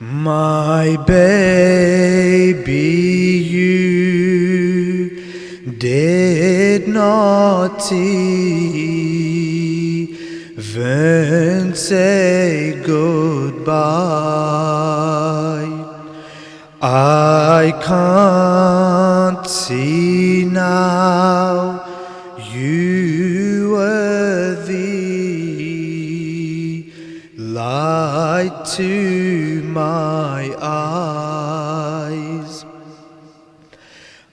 My baby, you did not even say goodbye. I can't see now you were the light to my eyes.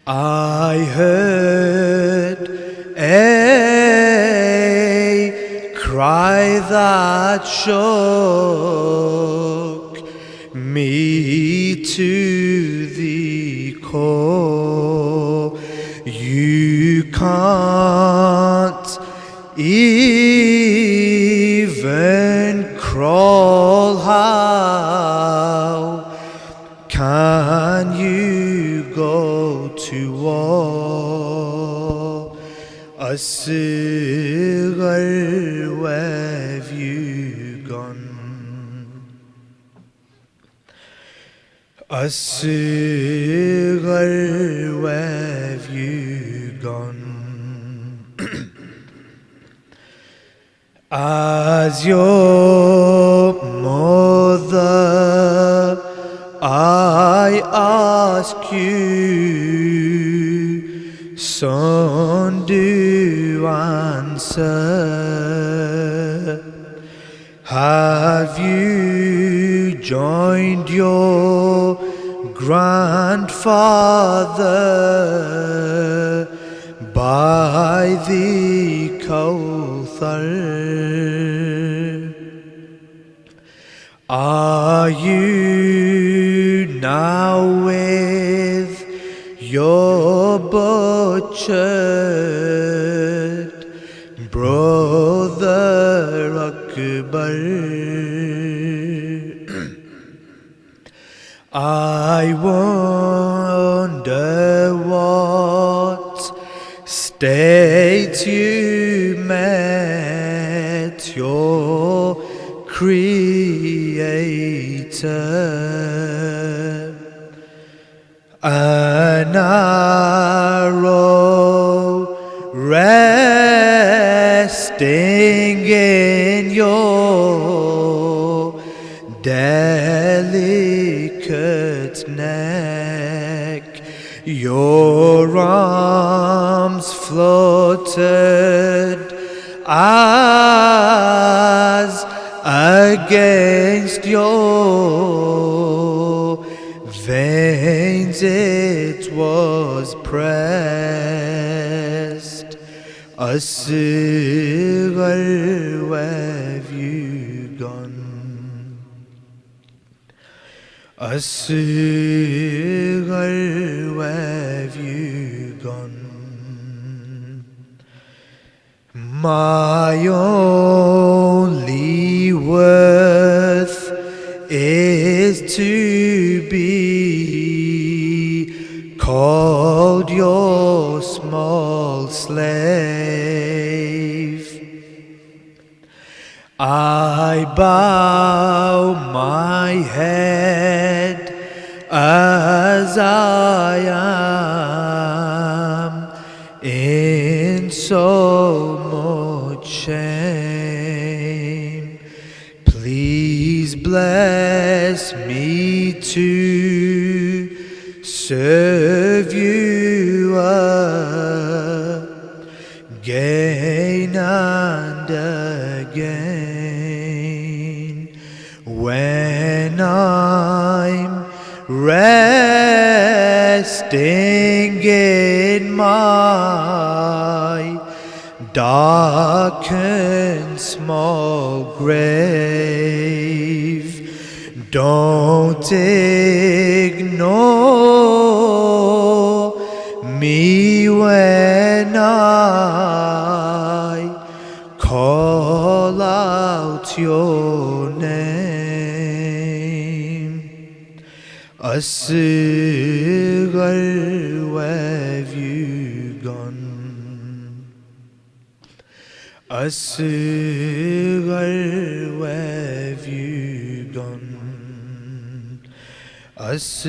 I heard a cry that shook me to the core. You can't even crawl. How can you go to war? Asghar, where have you gone? Asghar, where have you gone? As your mother, I ask you, son, do answer. Have you joined your grandfather by the Kawthar? Are you now with your butchered brother Akbar? I wonder what state you met your Creator. An arrow resting in your delicate neck, your arms fluttered as against your veins it was pressed. Asghar, where have you gone? Asghar, where have you gone? My only worth is to be called your small slave. I bow my head as I am in so much shame. Please bless me to serve you again and again. When I'm resting in my dark and small grave, don't ignore me when I call out your name. Asghar, where have you gone? Asghar, where have you gone? الصغر,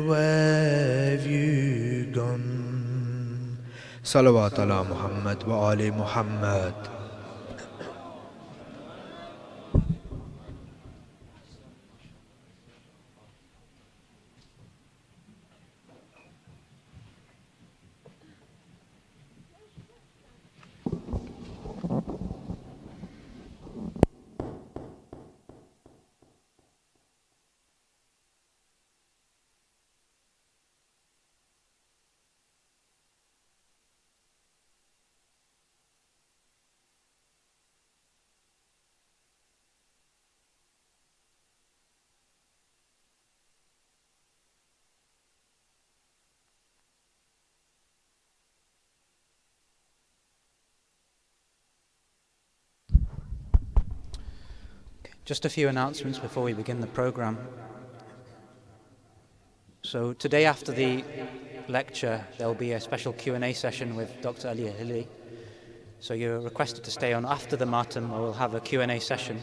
where have you gone? Salawat ala Muhammad wa ali Muhammad. Just a few announcements before we begin the program. So today after the lecture there will be a special Q&A session with Dr. Ali Al-Hilli. So you're requested to stay on after the matam, or we'll have a Q&A session.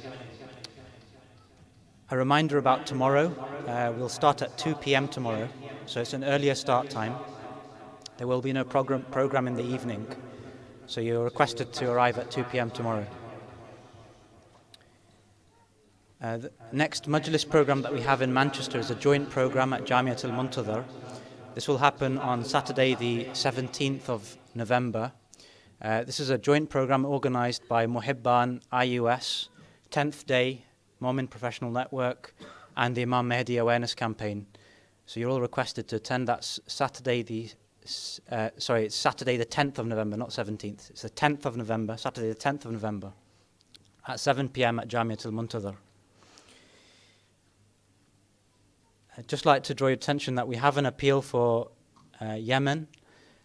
A reminder about tomorrow, we'll start at 2 p.m. tomorrow, so it's an earlier start time. There will be no program in the evening, so you're requested to arrive at 2 p.m. tomorrow. The next Majlis program that we have in Manchester is a joint program at Jamiat al-Muntadhar. This will happen on Saturday the 17th of November. This is a joint program organised by Muhibban IUS, 10th Day, Momin Professional Network and the Imam Mahdi Awareness Campaign. So you're all requested to attend that Saturday it's Saturday the 10th of November, not 17th. It's the 10th of November, Saturday the 10th of November at 7 p.m. at Jamiat al-Muntadhar. I'd just like to draw your attention that we have an appeal for Yemen.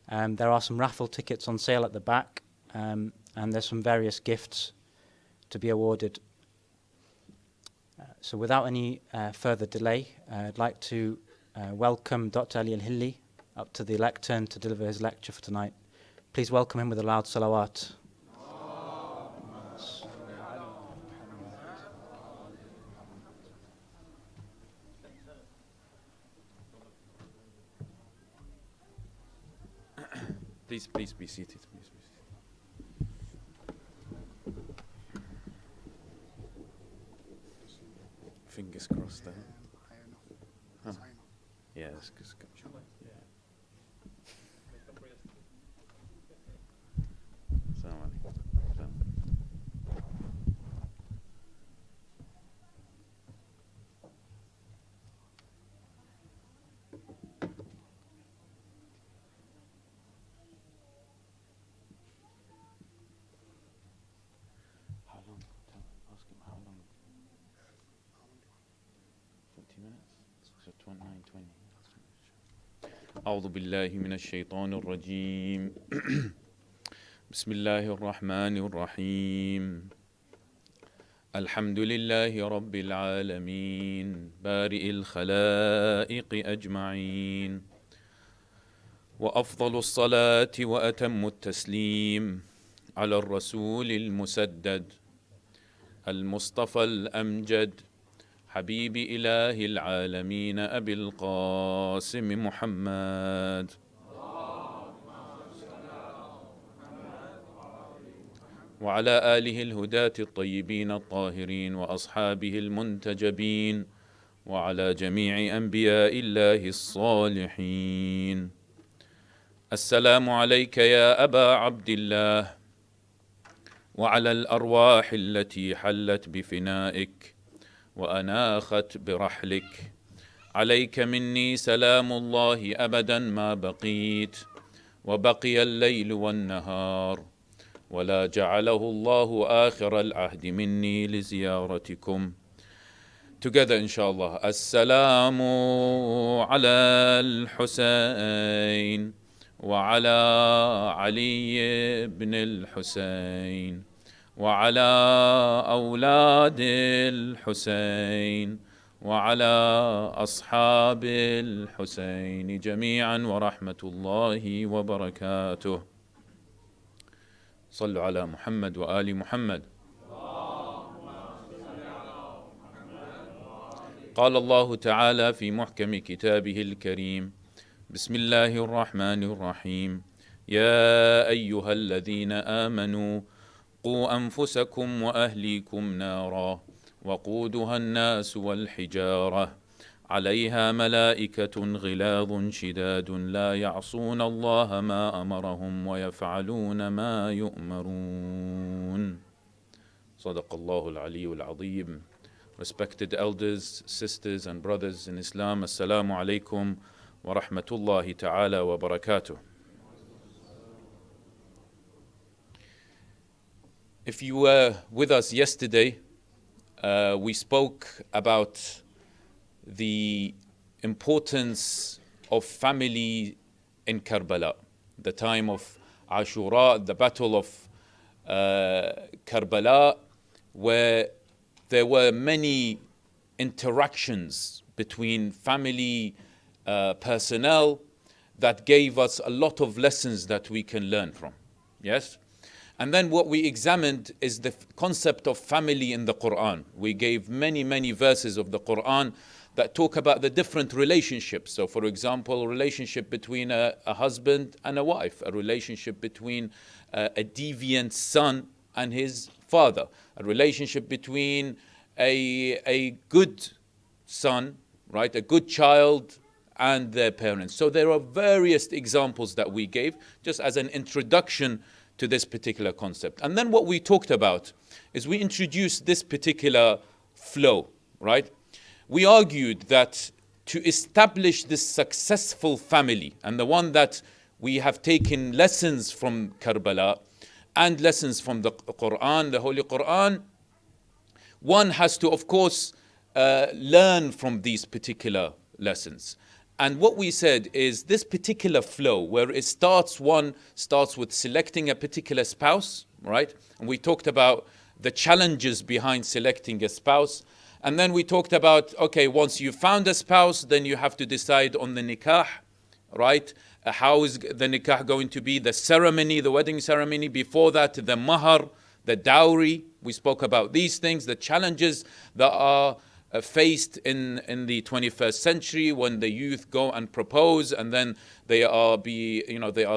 There are some raffle tickets on sale at the back, and there's some various gifts to be awarded. So without any further delay, I'd like to welcome Dr. Ali Al-Hilli up to the lectern to deliver his lecture for tonight. Please welcome him with a loud salawat. Please be seated. Fingers crossed there. Huh. Yeah, that's good. أعوذ بالله من الشيطان الرجيم بسم الله الرحمن الرحيم الحمد لله رب العالمين بارئ الخلائق أجمعين وأفضل الصلاة وأتم التسليم على الرسول المسدد المصطفى الأمجد حبيب إله العالمين أبي القاسم محمد وعلى آله الهداة الطيبين الطاهرين وأصحابه المنتجبين وعلى جميع أنبياء الله الصالحين. السلام عليك يا أبا عبد الله وعلى الأرواح التي حلت بفنائك وأناخت برحلك. عليك مني سلام الله أبدا ما بقيت وبقي الليل والنهار ولا جعله الله آخر العهد مني لزيارتكم. Together inshallah. السلام على الحسين وعلى علي بن الحسين وعلى أولاد الحسين وعلى أصحاب الحسين جميعا ورحمة الله وبركاته. صلوا على محمد وآل محمد. قال الله تعالى في محكم كتابه الكريم بسم الله الرحمن الرحيم يا أيها الذين آمنوا قوا أنفسكم وأهليكم نارا وقودها الناس والحجارة عليها ملائكة غلاظ شداد لا يعصون الله ما أمرهم ويفعلون ما يؤمرون. صدق الله العلي العظيم. Respected elders, sisters and brothers in Islam, Assalamu alaikum wa rahmatullahi ta'ala wa barakatuh. If you were with us yesterday, we spoke about the importance of family in Karbala, the time of Ashura, the battle of Karbala, where there were many interactions between family personnel that gave us a lot of lessons that we can learn from. Yes? And then what we examined is the concept of family in the Quran. We gave many verses of the Quran that talk about the different relationships. So for example, a relationship between a husband and a wife, a relationship between a deviant son and his father, a relationship between a good son, right, a good child and their parents. So there are various examples that we gave just as an introduction to this particular concept. And then what we talked about is we introduced this particular flow, right? We argued that to establish this successful family, and the one that we have taken lessons from Karbala and lessons from the Quran, the Holy Quran, one has to, of course, learn from these particular lessons. And what we said is this particular flow where it starts with selecting a particular spouse, right? And we talked about the challenges behind selecting a spouse. And then we talked about, okay, once you found a spouse, then you have to decide on the nikah, right? How is the nikah going to be? The ceremony, the wedding ceremony. Before that, the mahar, the dowry. We spoke about these things, the challenges that are faced in the 21st century when the youth go and propose, and then they are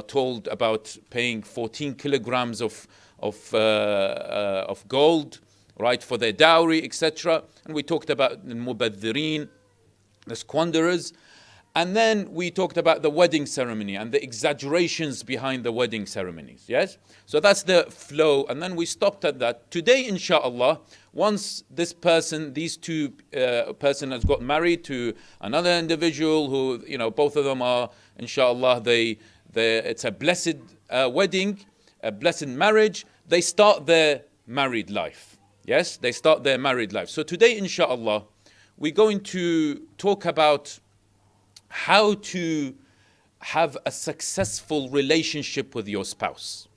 told about paying 14 kilograms of gold, right, for their dowry, etc. And we talked about the mubadhirin, the squanderers. And then we talked about the wedding ceremony and the exaggerations behind the wedding ceremonies. Yes? So that's the flow. And then we stopped at that. Today, inshallah, once these two person has got married to another individual who, both of them are, inshallah, it's a blessed wedding, a blessed marriage. They start their married life. Yes? They start their married life. So today, inshallah, we're going to talk about how to have a successful relationship with your spouse.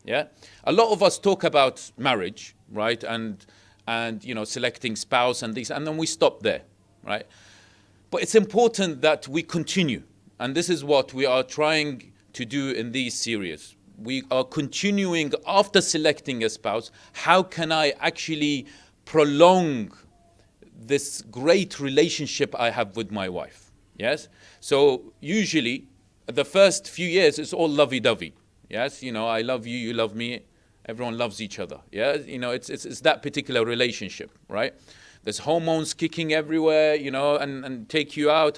Yeah, a lot of us talk about marriage, right, and selecting spouse and these, and then we stop there, right? But it's important that we continue, and this is what we are trying to do in these series. We are continuing after selecting a spouse. How can I actually prolong this great relationship I have with my wife? Yes. So usually the first few years it's all lovey-dovey. Yes. I love you, you love me. Everyone loves each other. Yeah. It's that particular relationship, right? There's hormones kicking everywhere, and take you out,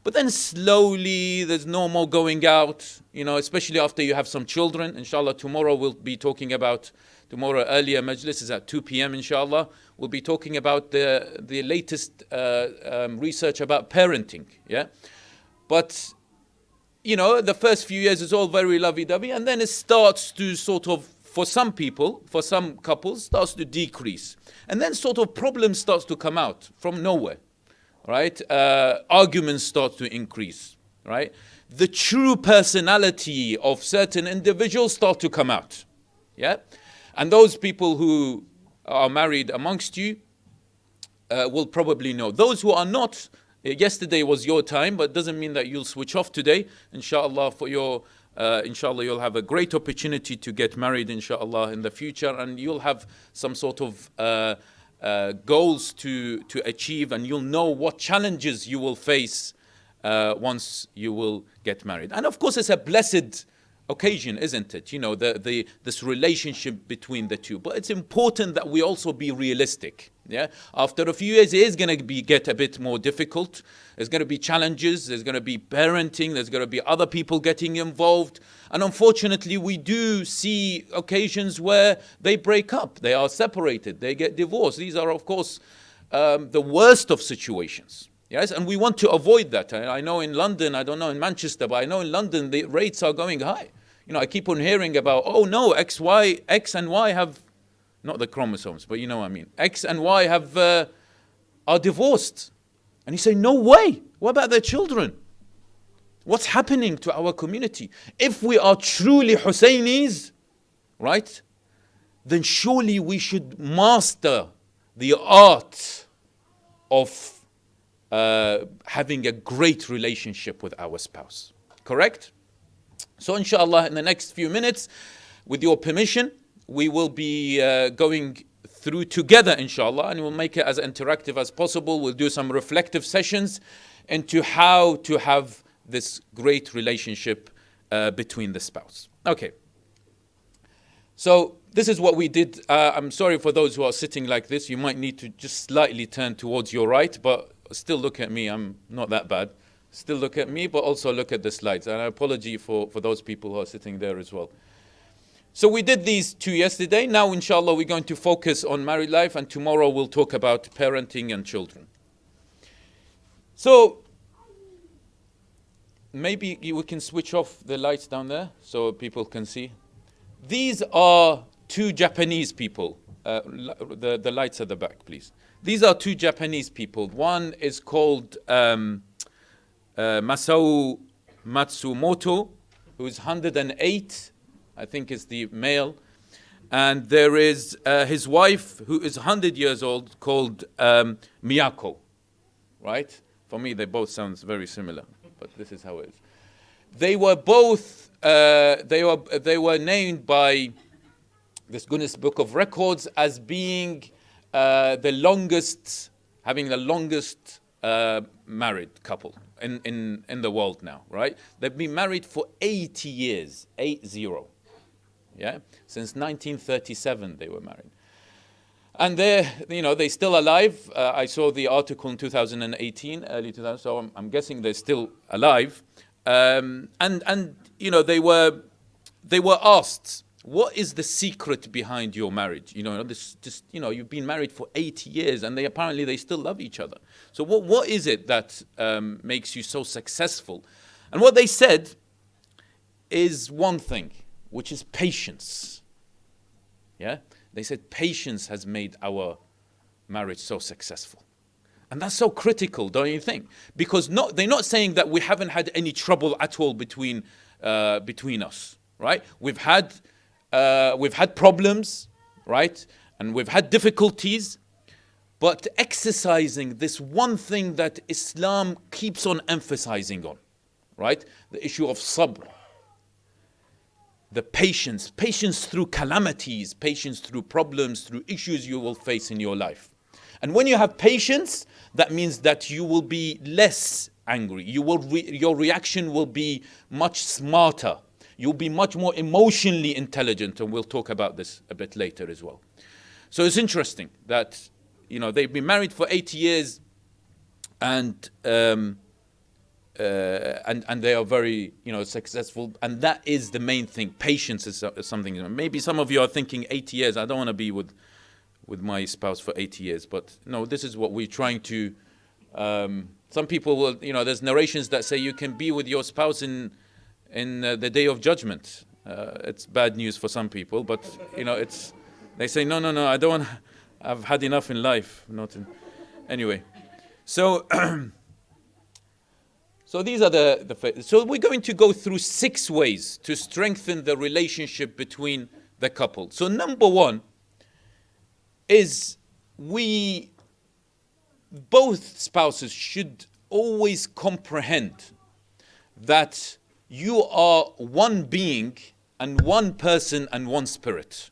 but then slowly there's no more going out, especially after you have some children. Inshallah, tomorrow we'll be talking about, earlier majlis is at 2 p.m. inshallah. We'll be talking about the latest research about parenting. Yeah, but the first few years is all very lovey-dovey, and then it starts to sort of, for some people, for some couples, starts to decrease, and then sort of problems starts to come out from nowhere, right? Arguments start to increase, right? The true personality of certain individuals start to come out. Yeah, and those people who are married amongst you will probably know. Those who are not, yesterday was your time, but it doesn't mean that you'll switch off today. Inshallah, inshallah, you'll have a great opportunity to get married, inshallah, in the future, and you'll have some sort of goals to achieve, and you'll know what challenges you will face once you will get married. And of course, it's a blessed occasion, isn't it? You know, this relationship between the two. But it's important that we also be realistic. Yeah. After a few years, it is going to get a bit more difficult. There's going to be challenges. There's going to be parenting. There's going to be other people getting involved. And unfortunately, we do see occasions where they break up. They are separated. They get divorced. These are, of course, the worst of situations. Yes, and we want to avoid that. I know in London, I don't know in Manchester, but I know in London the rates are going high. You know, I keep on hearing about, oh no, X and Y have, not the chromosomes, but you know what I mean. X and Y have are divorced. And you say, no way. What about their children? What's happening to our community? If we are truly Husseinis, right, then surely we should master the art of having a great relationship with our spouse. Correct? So inshallah, in the next few minutes, with your permission, we will be going through together, inshallah, and we'll make it as interactive as possible. We'll do some reflective sessions into how to have this great relationship between the spouse. Okay. So this is what we did. I'm sorry for those who are sitting like this. You might need to just slightly turn towards your right, but still look at me. I'm not that bad. Still look at me, but also look at the slides. And I apologize for those people who are sitting there as well. So we did these two yesterday. Now, inshallah, we're going to focus on married life, and tomorrow we'll talk about parenting and children. So maybe we can switch off the lights down there so people can see. These are two Japanese people. The lights at the back, please. These are two Japanese people. One is called Masao Matsumoto, who is 108, I think is the male. And there is his wife, who is 100 years old, called Miyako, right? For me, they both sound very similar, but this is how it is. They were both, they were named by this Guinness Book of Records as being having the longest married couple in the world now, right? They've been married for 80 years, 80. Yeah, since 1937 they were married, and they're still alive. I saw the article in 2018, early 2000, so I'm guessing they're still alive. And they were asked, what is the secret behind your marriage? You've been married for 80 years, and they still love each other. So what is it that makes you so successful? And what they said is one thing, which is patience. Yeah? They said patience has made our marriage so successful. And that's so critical, don't you think? Because they're not saying that we haven't had any trouble at all between us, right? We've had problems, right? And we've had difficulties, but exercising this one thing that Islam keeps on emphasizing on, right? The issue of sabr. The patience through calamities, patience through problems, through issues you will face in your life. And when you have patience, that means that you will be less angry. Your reaction will be much smarter. You'll be much more emotionally intelligent, and we'll talk about this a bit later as well. So it's interesting that they've been married for 80 years, and they are very successful, and that is the main thing. Patience is something. Maybe some of you are thinking 80 years. I don't want to be with my spouse for 80 years, but no, this is what we're trying to. Some people will, there's narrations that say you can be with your spouse in the day of judgment. It's bad news for some people, but they say no, I don't want. I've had enough in life. Anyway, so. So these are so we're going to go through 6 ways to strengthen the relationship between the couple. So number 1 is both spouses should always comprehend that you are one being and one person and one spirit.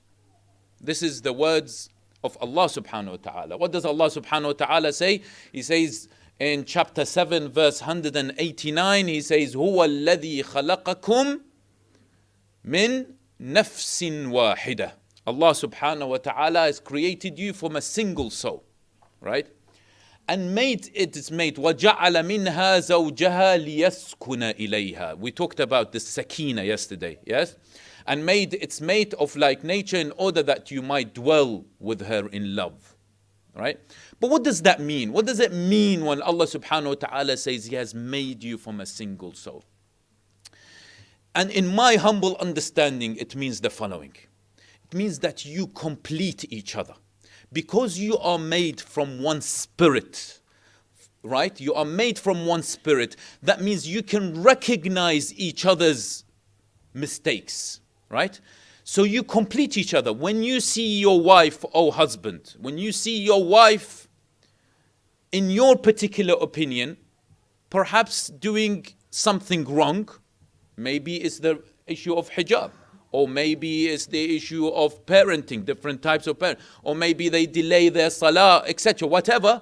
This is the words of Allah subhanahu wa ta'ala. What does Allah subhanahu wa ta'ala say? He says in chapter 7 verse 189, he says, هُوَ الَّذِي خَلَقَكُمْ مِنْ نَفْسٍ وَاحِدَةٍ. Allah subhanahu wa ta'ala has created you from a single soul, right? And made its mate, وَجَعَلَ مِنْهَا زَوْجَهَا لِيَسْكُنَ إِلَيْهَا. We talked about the sakina yesterday, yes? And made its mate of like nature in order that you might dwell with her in love, right? But what does that mean? What does it mean when Allah subhanahu wa ta'ala says He has made you from a single soul? And in my humble understanding, it means the following. It means that you complete each other. Because you are made from one spirit, right? You are made from one spirit. That means you can recognize each other's mistakes, right? So you complete each other. When you see your wife, oh husband, when you see your wife, in your particular opinion, perhaps doing something wrong, maybe it's the issue of hijab. Or maybe it's the issue of parenting, different types of parenting. Or maybe they delay their salah, etc. Whatever.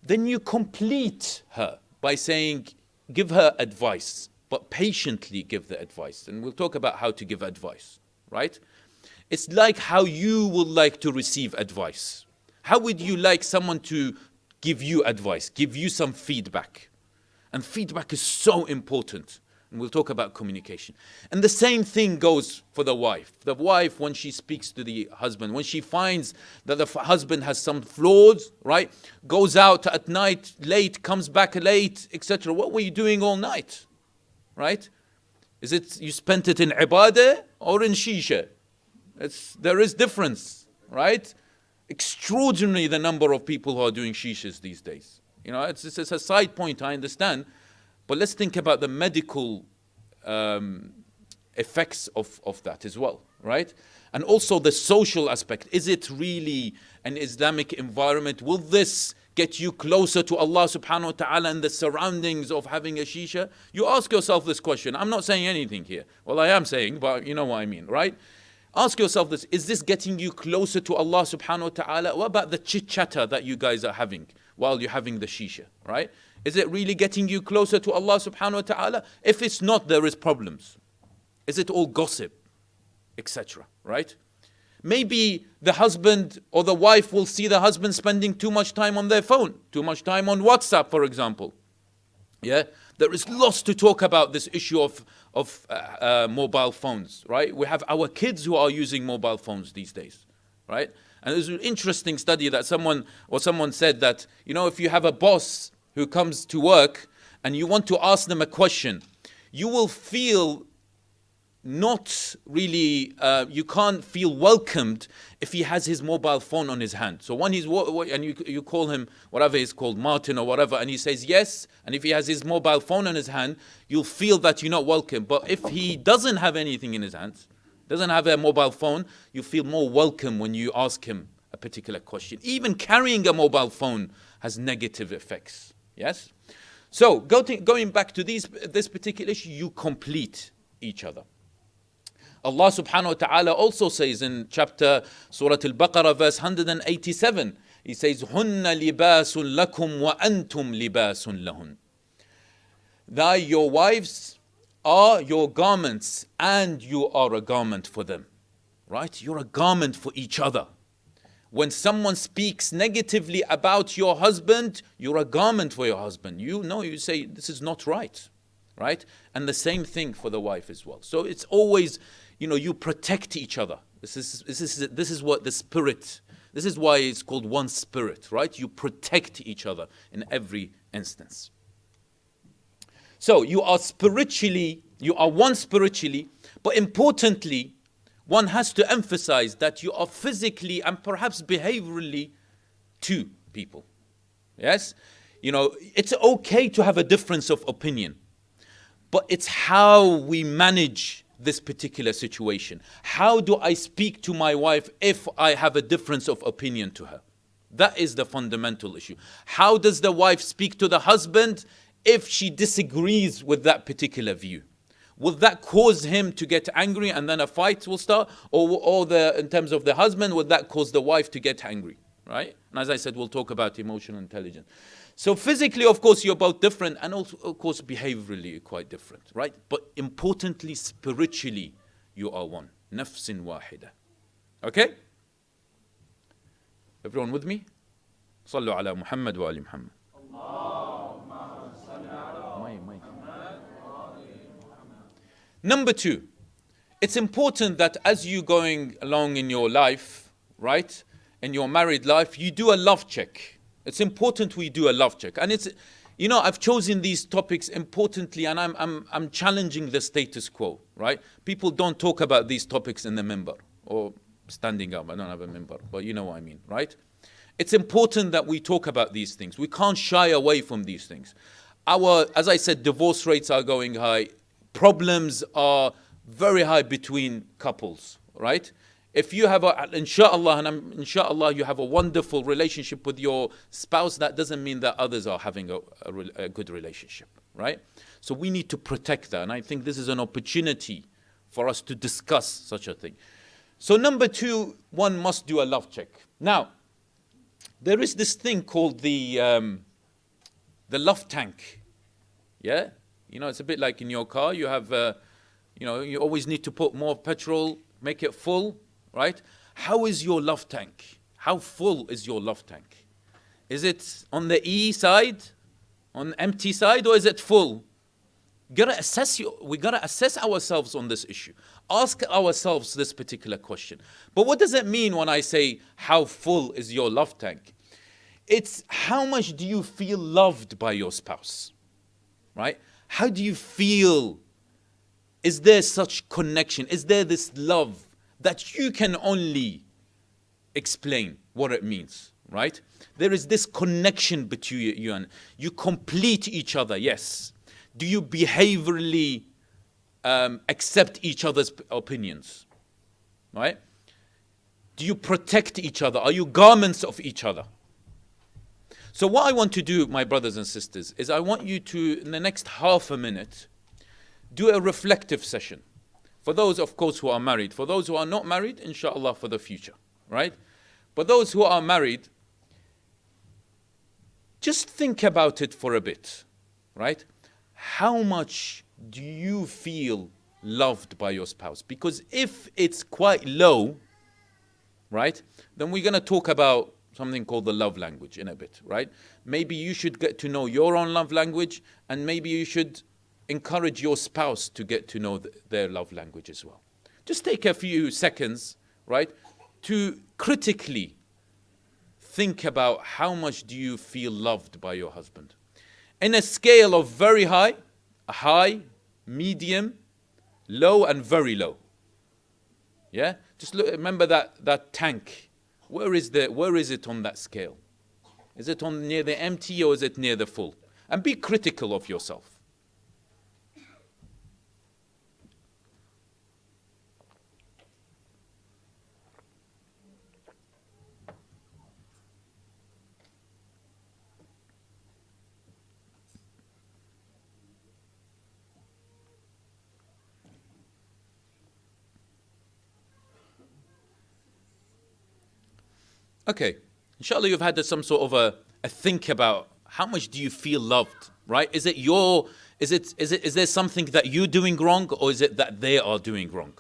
Then you complete her by saying, give her advice, but patiently give the advice. And we'll talk about how to give advice, right? It's like how you would like to receive advice. How would you like someone to give you advice, give you some feedback? And feedback is so important. And we'll talk about communication. And the same thing goes for the wife. The wife, when she speaks to the husband, when she finds that the husband has some flaws, right? Goes out at night late, comes back late, etc. What were you doing all night? Right? Is it you spent it in ibadah or in shisha? There is difference, right? Extraordinary the number of people who are doing shishas these days. You know, it's a side point, I understand. But let's think about the medical effects of that as well, right? And also the social aspect. Is it really an Islamic environment? Will this get you closer to Allah subhanahu wa ta'ala and the surroundings of having a shisha? You ask yourself this question. I'm not saying anything here. Well, I am saying, but you know what I mean, right? Ask yourself this. Is this getting you closer to Allah subhanahu wa ta'ala? What about the chit-chatter that you guys are having while you're having the shisha, right? Is it really getting you closer to Allah subhanahu wa ta'ala? If it's not, there is problems. Is it all gossip, etc., right? Maybe the husband or the wife will see the husband spending too much time on their phone, too much time on WhatsApp, for example. Yeah, there is lots to talk about this issue of mobile phones, right? We have our kids who are using mobile phones these days, right? And there's an interesting study that someone said that, you know, if you have a boss who comes to work and you want to ask them a question, you will feel not really, you can't feel welcomed if he has his mobile phone on his hand. So when he's, and you call him, whatever he's called, Martin or whatever, and he says yes, and if he has his mobile phone on his hand, you'll feel that you're not welcome. But if he doesn't have anything in his hands, doesn't have a mobile phone, you feel more welcome when you ask him a particular question. Even carrying a mobile phone has negative effects. Yes? So, going back to this particular issue, you complete each other. Allah subhanahu wa ta'ala also says in chapter Surah Al-Baqarah verse 187, He says, هُنَّ لِبَاسٌ لَكُمْ وَأَنْتُمْ لِبَاسٌ لَهُنْ. That your wives are your garments and you are a garment for them. Right? You're a garment for each other. When someone speaks negatively about your husband, you're a garment for your husband. You say, this is not right. Right? And the same thing for the wife as well. So it's always, you protect each other. This is what the spirit, this is why it's called one spirit, right? You protect each other in every instance. So you are one spiritually, but importantly, one has to emphasize that you are physically and perhaps behaviorally two people. Yes? It's okay to have a difference of opinion, but it's how we manage this particular situation. How do I speak to my wife if I have a difference of opinion to her? That is the fundamental issue. How does the wife speak to the husband if she disagrees with that particular view? will that cause him to get angry and then a fight will start? Or in terms of the husband, will that cause the wife to get angry? Right? And as I said, we'll talk about emotional intelligence. So physically, of course, you're both different, and also, of course, behaviorally, you're quite different, right? But importantly, spiritually, you are one. Nafsin wahida. Okay? Everyone with me? Sallu ala Muhammad wa ali Muhammad. Number two, it's important that as you're going along in your life, right, in your married life, you do a love check. It's important we do a love check. And it's, you know, I've chosen these topics importantly, and I'm challenging the status quo, right? People don't talk about these topics in the minbar or standing up. I don't have a minbar, but you know what I mean, right? It's important that we talk about these things. We can't shy away from these things. As I said, divorce rates are going high. Problems are very high between couples, right? If you have inshallah, you have a wonderful relationship with your spouse, that doesn't mean that others are having a good relationship, right? So we need to protect that. And I think this is an opportunity for us to discuss such a thing. So number two, one must do a love check. Now, there is this thing called the love tank. Yeah? You know, it's a bit like in your car. You have, you always need to put more petrol, make it full. Right? How is your love tank? How full is your love tank? Is it on the E side, on the empty side, or is it full? We gotta assess ourselves on this issue. Ask ourselves this particular question. But what does it mean when I say how full is your love tank? It's how much do you feel loved by your spouse? Right? How do you feel? Is there such connection? Is there this love that you can only explain what it means, right? There is this connection between you and you complete each other, yes. Do you behaviorally accept each other's opinions, right? Do you protect each other? Are you garments of each other? So what I want to do, my brothers and sisters, is I want you to, in the next half a minute, do a reflective session. For those, of course, who are married. For those who are not married, inshallah, for the future, right? But those who are married, just think about it for a bit, right? How much do you feel loved by your spouse? Because if it's quite low, right, then we're going to talk about something called the love language in a bit, right? Maybe you should get to know your own love language, and maybe you should encourage your spouse to get to know their love language as well. Just take a few seconds, right, to critically think about how much do you feel loved by your husband. In a scale of very high, medium, low, and very low. Yeah? Just remember that tank. Where is it on that scale? Is it on near the empty or is it near the full? And be critical of yourself. Okay, inshallah you've had some sort of a think about how much do you feel loved, right? Is there something that you're doing wrong, or is it that they are doing wrong,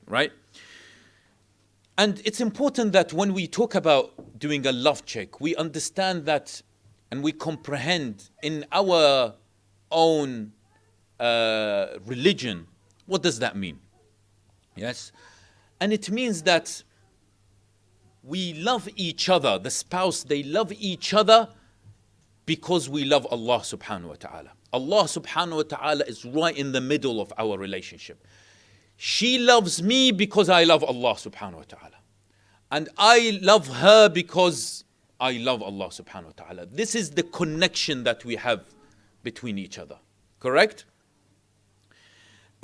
right? And it's important that when we talk about doing a love check, we understand that and we comprehend in our own religion, what does that mean? Yes? And it means that we love each other, the spouse, they love each other because we love Allah subhanahu wa ta'ala. Allah subhanahu wa ta'ala is right in the middle of our relationship. She loves me because I love Allah subhanahu wa ta'ala. And I love her because I love Allah subhanahu wa ta'ala. This is the connection that we have between each other. Correct?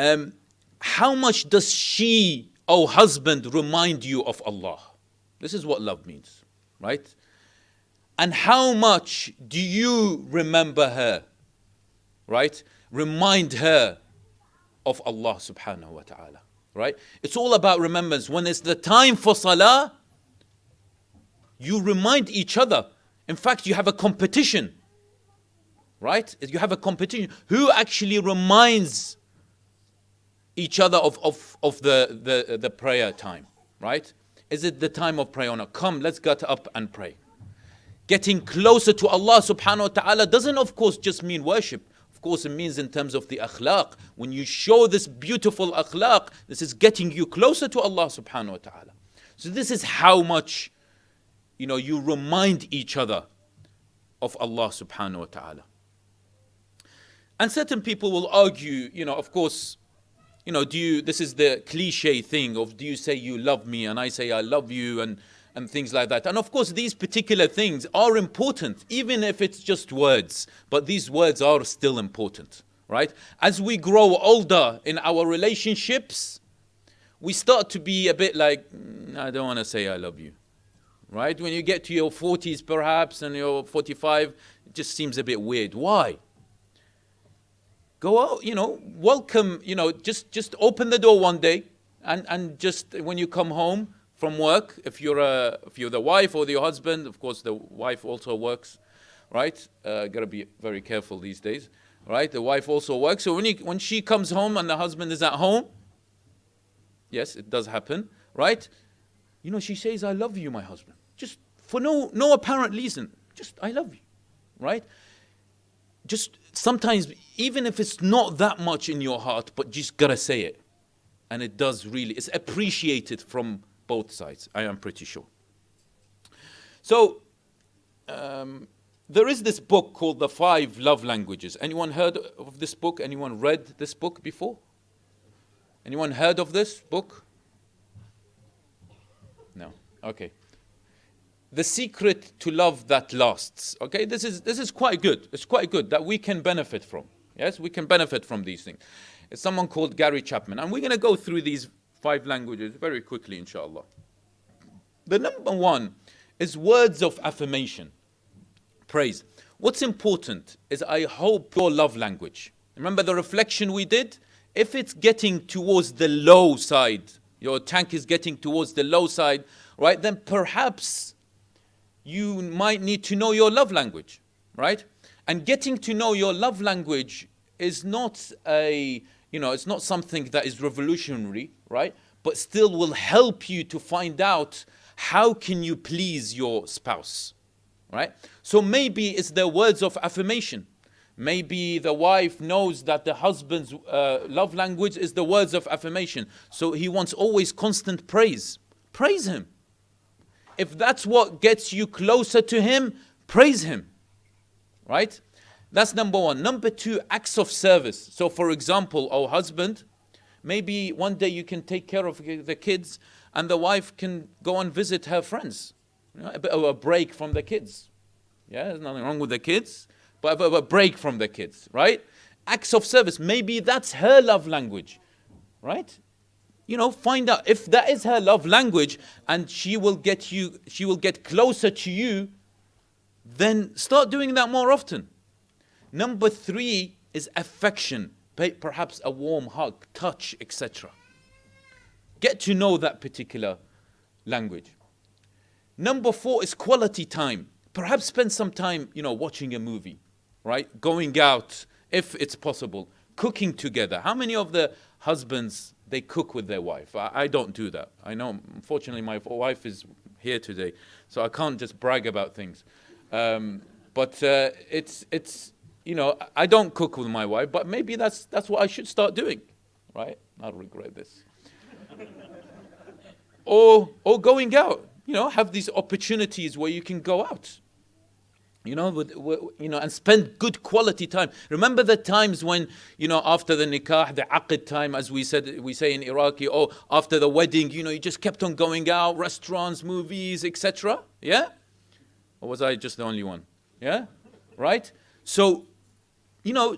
How much does she, oh husband, remind you of Allah? This is what love means, right? And how much do you remember her, right? Remind her of Allah subhanahu wa ta'ala. Right? It's all about remembrance. When it's the time for salah, you remind each other. In fact, you have a competition. Right? You have a competition. Who actually reminds each other of the prayer time? Right? Is it the time of prayer or not? Come, let's get up and pray. Getting closer to Allah subhanahu wa ta'ala doesn't of course just mean worship. Of course it means in terms of the akhlaq. When you show this beautiful akhlaq, this is getting you closer to Allah subhanahu wa ta'ala. So this is how much, you remind each other of Allah subhanahu wa ta'ala. And certain people will argue, of course, this is the cliche thing of, do you say you love me and I say I love you and things like that. And of course, these particular things are important, even if it's just words. But these words are still important, right? As we grow older in our relationships, we start to be a bit like, I don't want to say I love you, right? When you get to your 40s perhaps and you're 45, it just seems a bit weird. Why? Go out, welcome, just open the door one day and just when you come home from work, if you're the wife or your husband, of course the wife also works, right? Gotta be very careful these days, right? The wife also works. So when she comes home and the husband is at home, yes, it does happen, right? She says, I love you, my husband. Just for no apparent reason. Just, I love you, right? Just sometimes, even if it's not that much in your heart, but just gotta say it. And it does really, it's appreciated from both sides, I am pretty sure. So, there is this book called The 5 Love Languages. Anyone heard of this book? Anyone read this book before? Anyone heard of this book? No. Okay. The Secret to Love That Lasts. Okay, this is quite good. It's quite good that we can benefit from. Yes, we can benefit from these things. It's someone called Gary Chapman. And we're going to go through these 5 languages very quickly, inshallah. The number 1 is words of affirmation. Praise. What's important is, I hope your love language. Remember the reflection we did? If it's getting towards the low side, your tank is getting towards the low side, right, then perhaps you might need to know your love language, right? And getting to know your love language is not it's not something that is revolutionary, right? But still will help you to find out how can you please your spouse, right? So maybe it's the words of affirmation. Maybe the wife knows that the husband's love language is the words of affirmation. So he wants always constant praise. Praise him. If that's what gets you closer to him, praise him. Right? That's number 1. Number 2, acts of service. So for example, husband, maybe one day you can take care of the kids and the wife can go and visit her friends. A bit of a break from the kids. Yeah, there's nothing wrong with the kids, but a break from the kids, right? Acts of service. Maybe that's her love language, right? Find out if that is her love language and she will get closer to you, then start doing that more often. Number 3 is affection, perhaps a warm hug, touch, etc. Get to know that particular language. Number 4 is quality time. Perhaps spend some time, watching a movie, right? Going out, if it's possible, cooking together. How many of the husbands, they cook with their wife? I don't do that. I know, unfortunately, my wife is here today, so I can't just brag about things. But it's I don't cook with my wife, but maybe that's what I should start doing, right? I'll regret this. or going out, have these opportunities where you can go out. And spend good quality time. Remember the times when, after the nikah, the aqd time, as we say in Iraqi, after the wedding, you just kept on going out, restaurants, movies, etc. Yeah? Or was I just the only one? Yeah? Right? So,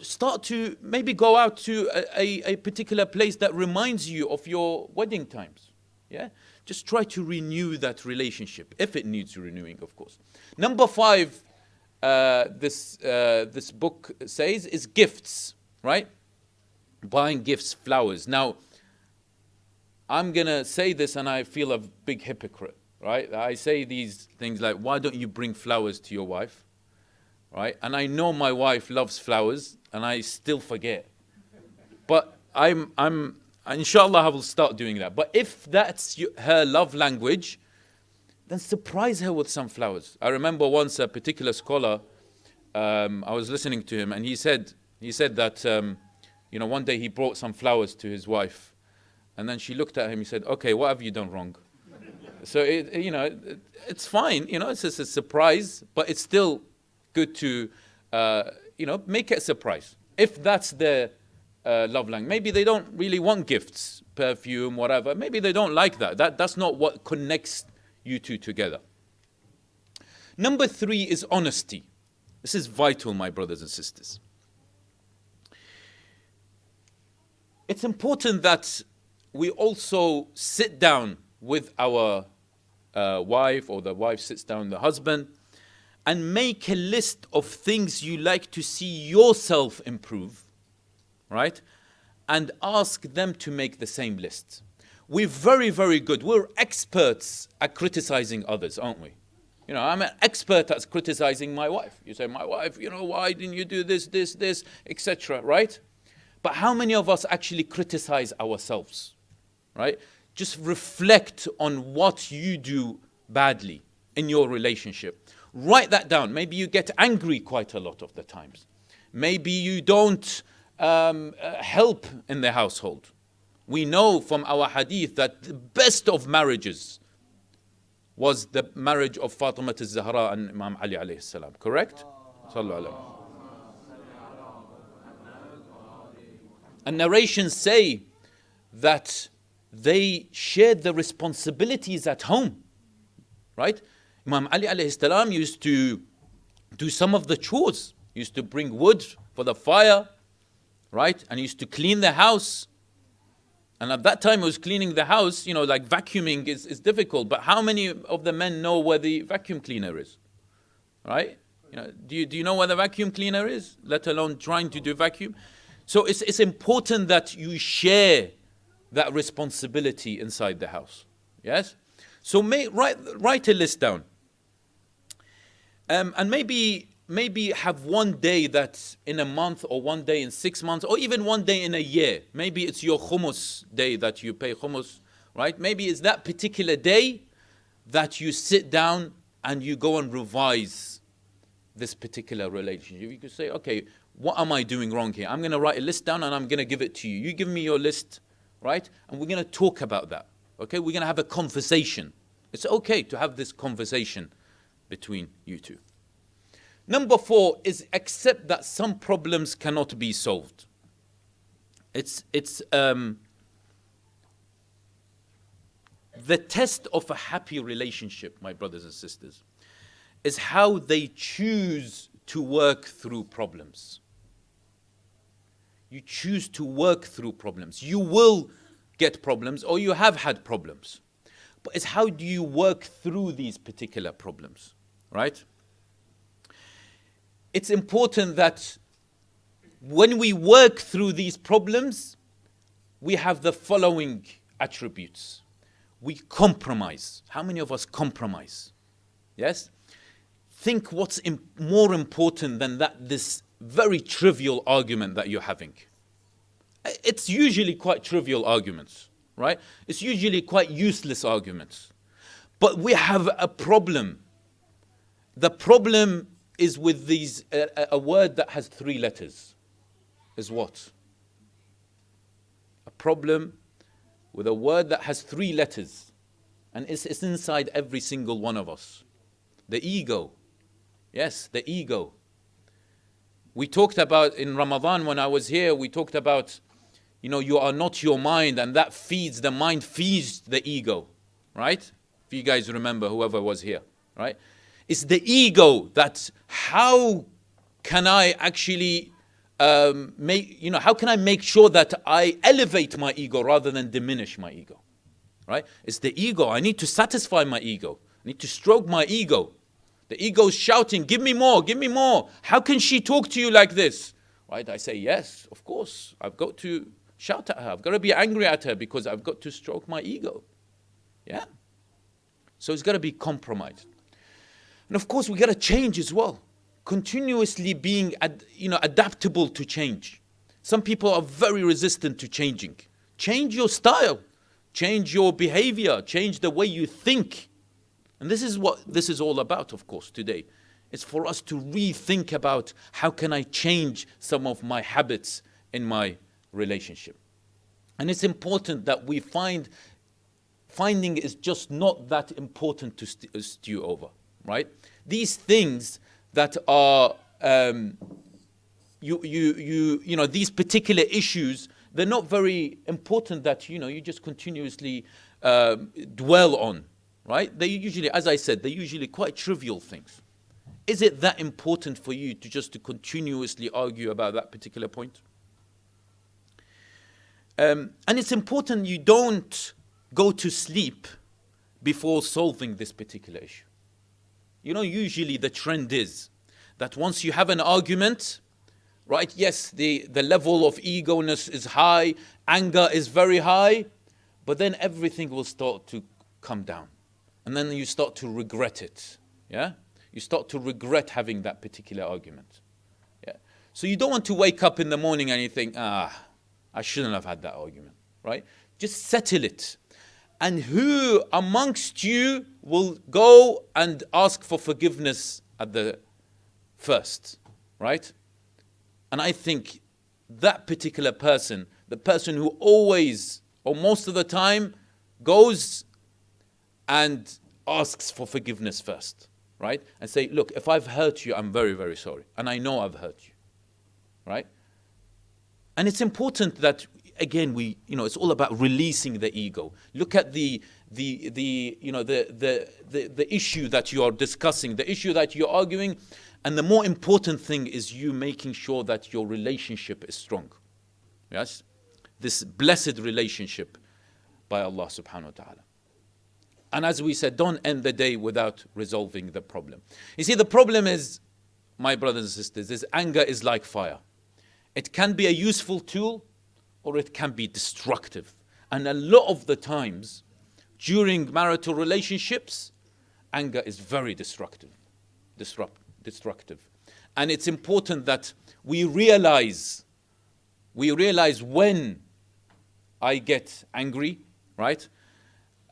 start to maybe go out to a particular place that reminds you of your wedding times. Yeah? Just try to renew that relationship, if it needs renewing, of course. Number 5, this book says, is gifts, right? buying gifts, flowers. Now, I'm going to say this and I feel a big hypocrite, right? I say these things like, why don't you bring flowers to your wife, right? And I know my wife loves flowers and I still forget. But inshallah, I will start doing that. But if that's her love language, then surprise her with some flowers. I remember once a particular scholar, I was listening to him, and he said that, one day he brought some flowers to his wife, and then she looked at him. He said, "Okay, what have you done wrong?" So it's fine. It's just a surprise, but it's still good to, make it a surprise. If that's their love language, maybe they don't really want gifts, perfume, whatever. Maybe they don't like that. That's not what connects you two together. Number 3 is honesty. This is vital, my brothers and sisters. It's important that we also sit down with our wife, or the wife sits down with the husband, and make a list of things you like to see yourself improve, right? And ask them to make the same list. We're very, very good. We're experts at criticizing others, aren't we? I'm an expert at criticizing my wife. You say, my wife, why didn't you do this, etc., right? But how many of us actually criticize ourselves, right? Just reflect on what you do badly in your relationship. Write that down. Maybe you get angry quite a lot of the times. Maybe you don't help in the household. We know from our hadith that the best of marriages was the marriage of Fatima al-Zahra and Imam Ali alayhi salam. Correct? And narrations say that they shared the responsibilities at home. Right? Imam Ali alayhi salam used to do some of the chores. He used to bring wood for the fire, right? And he used to clean the house. And at that time, he was cleaning the house, like vacuuming is difficult. But how many of the men know where the vacuum cleaner is? Right? Do you know where the vacuum cleaner is? Let alone trying to do vacuum. So it's important that you share that responsibility inside the house. Yes? So write a list down. And maybe have one day that in a month, or one day in 6 months, or even one day in a year. Maybe it's your hummus day that you pay hummus, right? Maybe it's that particular day that you sit down and you go and revise this particular relationship. You could say, okay, what am I doing wrong here? I'm going to write a list down and I'm going to give it to you. You give me your list, right? And we're going to talk about that, okay? We're going to have a conversation. It's okay to have this conversation between you two. Number 4 is accept that some problems cannot be solved. It's the test of a happy relationship, my brothers and sisters, is how they choose to work through problems. You choose to work through problems. You will get problems, or you have had problems. But it's how do you work through these particular problems, right? It's important that when we work through these problems, we have the following attributes. We compromise. How many of us compromise? Yes? Think what's more important than this very trivial argument that you're having. It's usually quite trivial arguments, right? It's usually quite useless arguments. But we have a problem. The problem is with a word that has 3 letters. Is what? A problem with a word that has 3 letters. And it's inside every single one of us. The ego. Yes, the ego. We talked about in Ramadan when I was here, we talked about, you are not your mind, and that feeds, the mind feeds the ego. Right? If you guys remember, whoever was here. Right? It's the ego that how can I actually how can I make sure that I elevate my ego rather than diminish my ego? Right? It's the ego. I need to satisfy my ego. I need to stroke my ego. The ego is shouting, give me more, give me more. How can she talk to you like this? right? I say, yes, of course, I've got to shout at her. I've got to be angry at her because I've got to stroke my ego. Yeah? So it's got to be compromised. And of course, we got to change as well. Continuously being adaptable to change. Some people are very resistant to changing. Change your style. Change your behavior. Change the way you think. And this is what this is all about, of course, today. It's for us to rethink about how can I change some of my habits in my relationship. And it's important that we finding is just not that important to stew over, right? These things that are, these particular issues, they're not very important that, you just continuously dwell on, right? They usually, as I said, they're usually quite trivial things. Is it that important for you to continuously argue about that particular point? And it's important you don't go to sleep before solving this particular issue. Usually the trend is that once you have an argument, right, yes, the level of ego-ness is high, anger is very high, but then everything will start to come down. And then you start to regret it, yeah? You start to regret having that particular argument. Yeah. So you don't want to wake up in the morning and you think, I shouldn't have had that argument, right? Just settle it. And who amongst you will go and ask for forgiveness at the first, right? And I think that particular person, the person who always, or most of the time, goes and asks for forgiveness first. Right? And say, look, if I've hurt you, I'm very, very sorry. And I know I've hurt you. Right? And it's important that, again, it's all about releasing the ego. Look at the issue that you are discussing, the issue that you're arguing, and the more important thing is you making sure that your relationship is strong. Yes? This blessed relationship by Allah subhanahu wa ta'ala. And as we said, don't end the day without resolving the problem. You see, the problem is, my brothers and sisters, is anger is like fire. It can be a useful tool or it can be destructive. And a lot of the times, during marital relationships, anger is very destructive. And it's important that we realize when I get angry, right?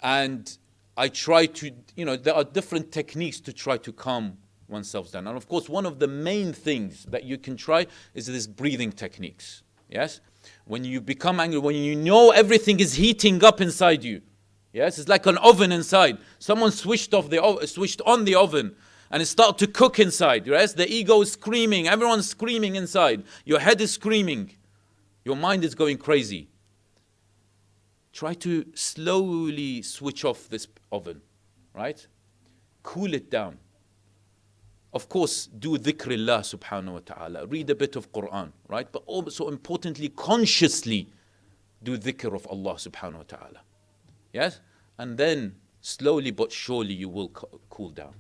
And I try to, there are different techniques to try to calm oneself down. And of course, one of the main things that you can try is this breathing techniques. Yes? When you become angry, when you know everything is heating up inside you. Yes? It's like an oven inside. Someone switched on the oven and it started to cook inside. Yes? The ego is screaming. Everyone's screaming inside. Your head is screaming. Your mind is going crazy. Try to slowly switch off this oven, right? Cool it down. Of course, do dhikrillah subhanahu wa ta'ala. Read a bit of Quran, right? But also importantly, consciously do dhikr of Allah subhanahu wa ta'ala. Yes? And then slowly but surely you will cool down.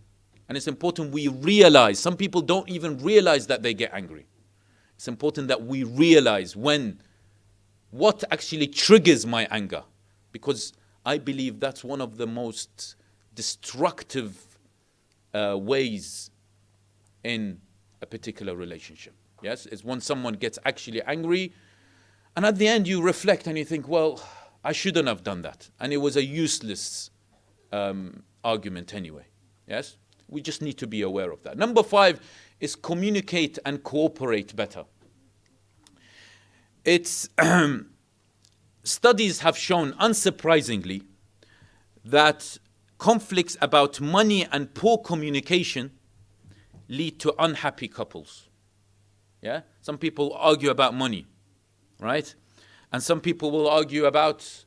And it's important we realize, some people don't even realize that they get angry. It's important that we realize what actually triggers my anger, because I believe that's one of the most destructive ways in a particular relationship. Yes, it's when someone gets actually angry, and at the end you reflect and you think, well, I shouldn't have done that, and it was a useless argument anyway. Yes, we just need to be aware of that. Number 5 is communicate and cooperate better. It's studies have shown, unsurprisingly, that conflicts about money and poor communication lead to unhappy couples. Yeah? Some people argue about money, right? And some people will argue about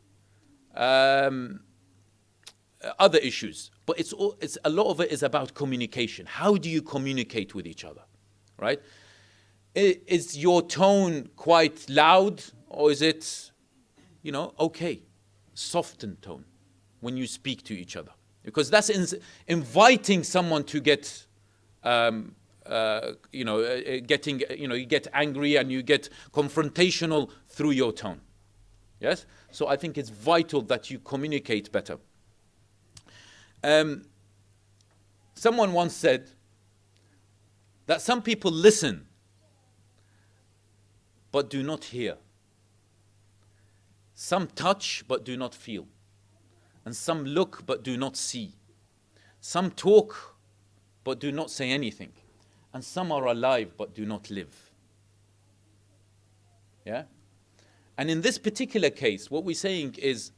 other issues. But it's a lot of it is about communication. How do you communicate with each other, right? Is your tone quite loud, or is it, okay, softened tone when you speak to each other? Because that's inviting someone to get getting, you get angry and you get confrontational through your tone. Yes? So I think it's vital that you communicate better. Someone once said that some people listen but do not hear. Some touch but do not feel. And some look but do not see. Some talk but do not say anything. And some are alive but do not live. Yeah? And in this particular case, what we're saying is,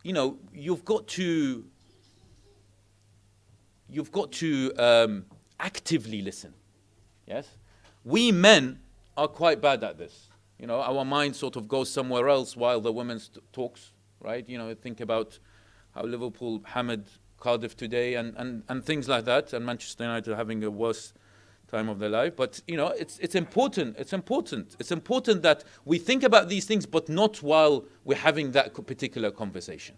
you've got to actively listen. Yes? We men are quite bad at this. Our mind sort of goes somewhere else while the woman talks, right? Think about how Liverpool hammered Cardiff today and things like that, and Manchester United are having a worse time of their life. But it's important. It's important that we think about these things, but not while we're having that particular conversation.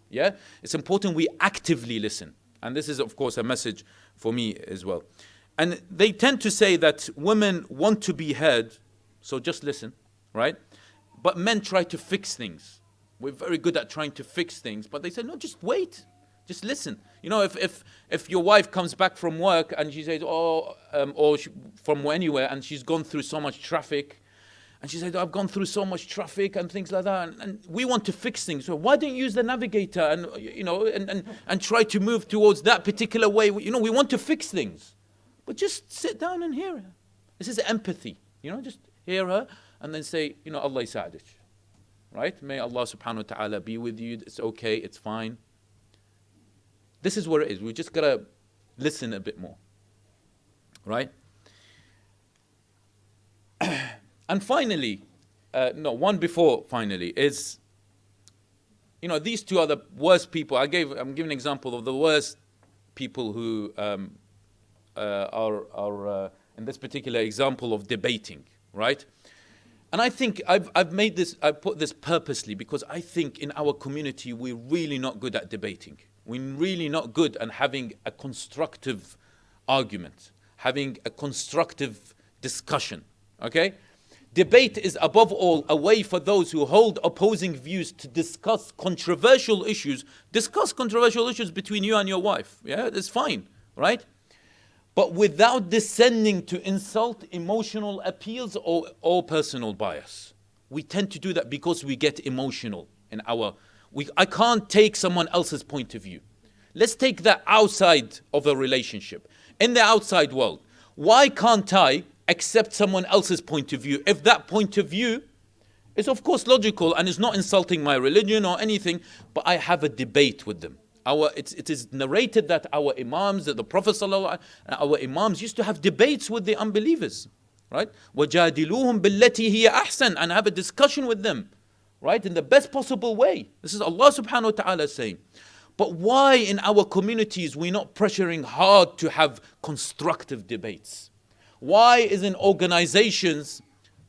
Yeah, it's important we actively listen, and this is of course a message for me as well. And they tend to say that women want to be heard, so just listen, right? But men try to fix things. We're very good at trying to fix things, but they say no, just wait. Just listen. If your wife comes back from work and she says, from anywhere, and she's gone through so much traffic, and she said, I've gone through so much traffic and things like that, and we want to fix things. So why don't you use the navigator and try to move towards that particular way? We want to fix things, but just sit down and hear her. This is empathy. Just hear her and then say, Allah yasa'dik, right? May Allah subhanahu wa ta'ala be with you. It's okay. It's fine. This is where it is. We just got to listen a bit more. Right? And finally, one before finally, is, these two are the worst people. I'm giving an example of the worst people who are in this particular example of debating. Right? And I think I put this purposely because I think in our community we're really not good at debating. We're really not good at having a constructive argument, having a constructive discussion, okay? Debate is above all a way for those who hold opposing views to discuss controversial issues. Discuss controversial issues between you and your wife, yeah? It's fine, right? But without descending to insult, emotional appeals or personal bias. We tend to do that because we get emotional in I can't take someone else's point of view. Let's take that outside of a relationship. In the outside world, why can't I accept someone else's point of view if that point of view is of course logical and is not insulting my religion or anything, but I have a debate with them. It is narrated that our imams, that the Prophet ﷺ, our imams used to have debates with the unbelievers, right? وَجَادِلُوهُمْ بِالَّتِي هِيَ أَحْسَنُ, and have a discussion with them, right, in the best possible way. This is Allah subhanahu wa ta'ala saying. But why in our communities we're not pressuring hard to have constructive debates? Why isn't organizations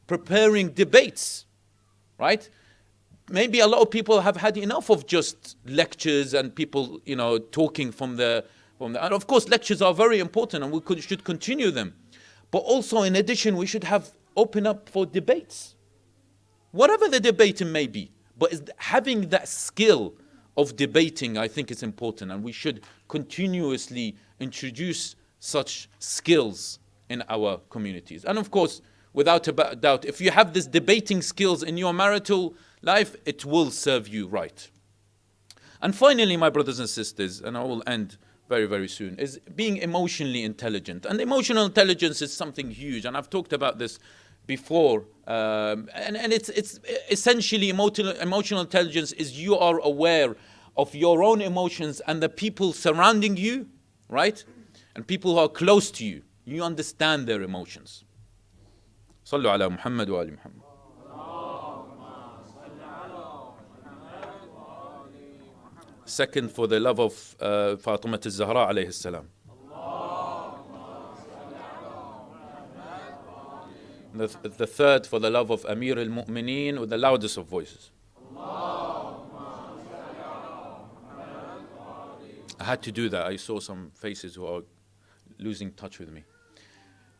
preparing debates, right? Maybe a lot of people have had enough of just lectures and people, talking from the. And of course, lectures are very important, and we should continue them. But also, in addition, we should open up for debates, whatever the debating may be. But having that skill of debating, I think, is important, and we should continuously introduce such skills in our communities. And of course, without a doubt, if you have this debating skills in your marital life, it will serve you right. And finally, my brothers and sisters, and I will end very, very soon, is being emotionally intelligent. And emotional intelligence is something huge, and I've talked about this before. And it's essentially emotional intelligence is you are aware of your own emotions and the people surrounding you, right? And people who are close to you. You understand their emotions. Sallu ala Muhammad wa ali Muhammad. Second, for the love of Fatima al-Zahra alayhi salam. The third, for the love of Amir al-Mu'mineen with the loudest of voices. I had to do that. I saw some faces who are losing touch with me.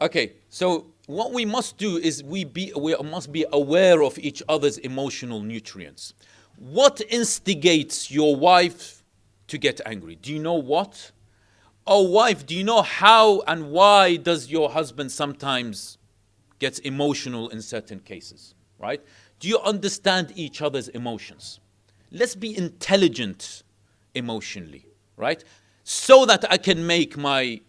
Okay, so what we must do is we must be aware of each other's emotional nutrients. What instigates your wife to get angry? Do you know what? Oh, wife, do you know how and why does your husband sometimes get emotional in certain cases, right? Do you understand each other's emotions? Let's be intelligent emotionally, right? So that I can make my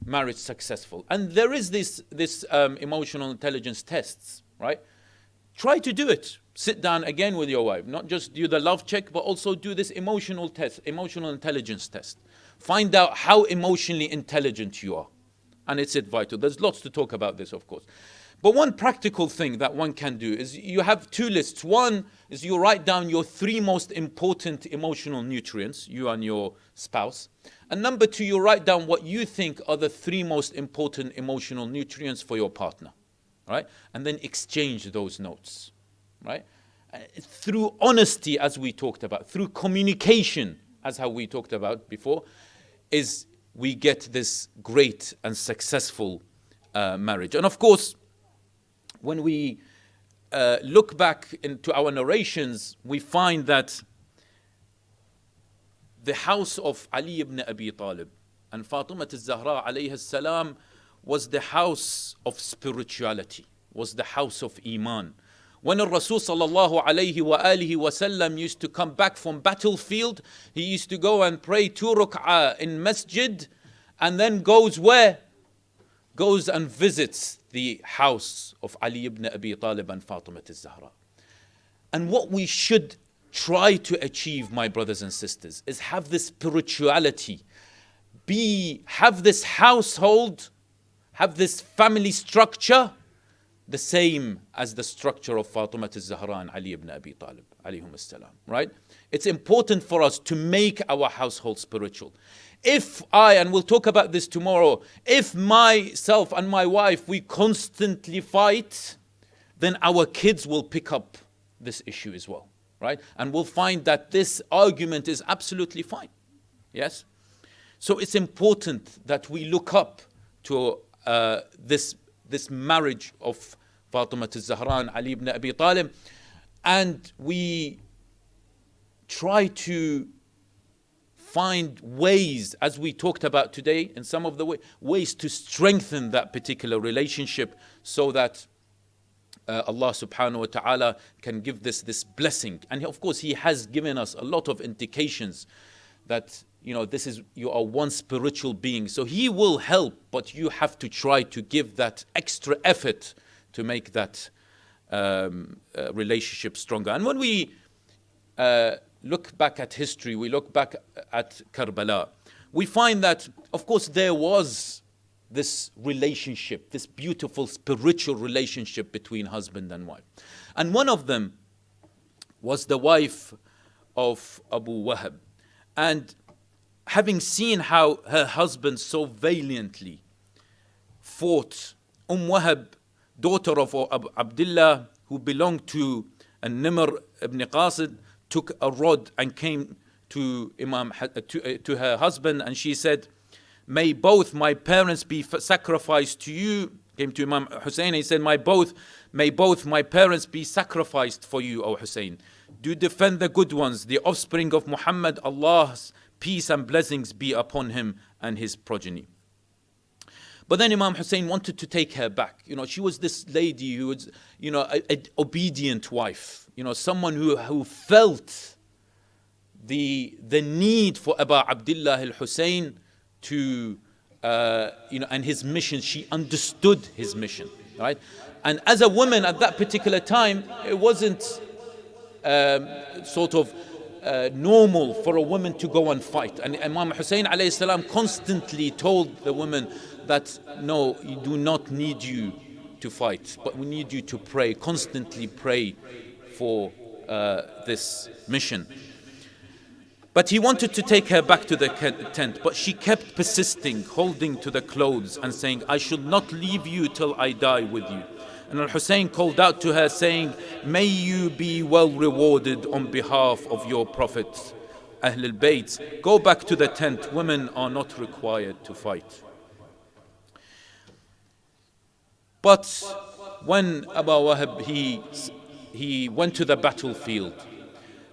marriage successful. And there is this emotional intelligence tests, right? Try to do it. Sit down again with your wife. Not just do the love check, but also do this emotional test, emotional intelligence test. Find out how emotionally intelligent you are. And it's vital. There's lots to talk about this, of course. But one practical thing that one can do is you have two lists. One is you write down your 3 most important emotional nutrients, you and your spouse. And number 2, you write down what you think are the 3 most important emotional nutrients for your partner, right? And then exchange those notes, right? Through honesty, as we talked about, through communication, as how we talked about before, is we get this great and successful marriage. And of course, when we look back into our narrations, we find that the house of Ali ibn Abi Talib and Fatima al-Zahra alayhi salam was the house of spirituality, was the house of Iman. When Rasul sallallahu alayhi wa alihi wasallam used to come back from battlefield, he used to go and pray 2 rak'ah in masjid and then goes where? Goes and visits the house of Ali ibn Abi Talib and Fatima al-Zahra. And what we should try to achieve, my brothers and sisters, is have this spirituality, have this household, have this family structure, the same as the structure of Fatima al-Zahra and Ali ibn Abi Talib, alayhum as-salam, right? It's important for us to make our household spiritual. If and we'll talk about this tomorrow, if myself and my wife, we constantly fight, then our kids will pick up this issue as well, right? And we'll find that this argument is absolutely fine, yes? So it's important that we look up to this marriage of Fatima al-Zahra and Ali ibn Abi Talib, and we try to find ways, as we talked about today, in some of the ways to strengthen that particular relationship so that Allah subhanahu wa ta'ala can give this blessing. And of course, He has given us a lot of indications that, you are one spiritual being. So He will help, but you have to try to give that extra effort to make that relationship stronger. And when we look back at history, we look back at Karbala, we find that, of course, there was this relationship, this beautiful spiritual relationship between husband and wife. And one of them was the wife of Abu Wahab. And having seen how her husband so valiantly fought, Wahab, daughter of Abdullah, who belonged to Nimr ibn Qasid, took a rod and came to to her husband, and she said, "May both my parents be sacrificed to you." Came to Imam Hussein and he said, "May both my parents be sacrificed for you, O Hussein. Do defend the good ones, the offspring of Muhammad. Allah's peace and blessings be upon him and his progeny." But then Imam Hussein wanted to take her back. She was this lady who was, an obedient wife. Someone who felt the need for Abu Abdullah al-Hussein to, and his mission. She understood his mission, right? And as a woman at that particular time, it wasn't normal for a woman to go and fight. And Imam Hussein alayhi salam constantly told the woman that, no, you do not need you to fight, but we need you to pray, constantly pray for this mission. But he wanted to take her back to the tent, but she kept persisting, holding to the clothes and saying, "I shall not leave you till I die with you." And Al-Hussein called out to her saying, "May you be well rewarded on behalf of your Prophet, Ahlul Bayt. Go back to the tent. Women are not required to fight." But when Abu Wahab, he went to the battlefield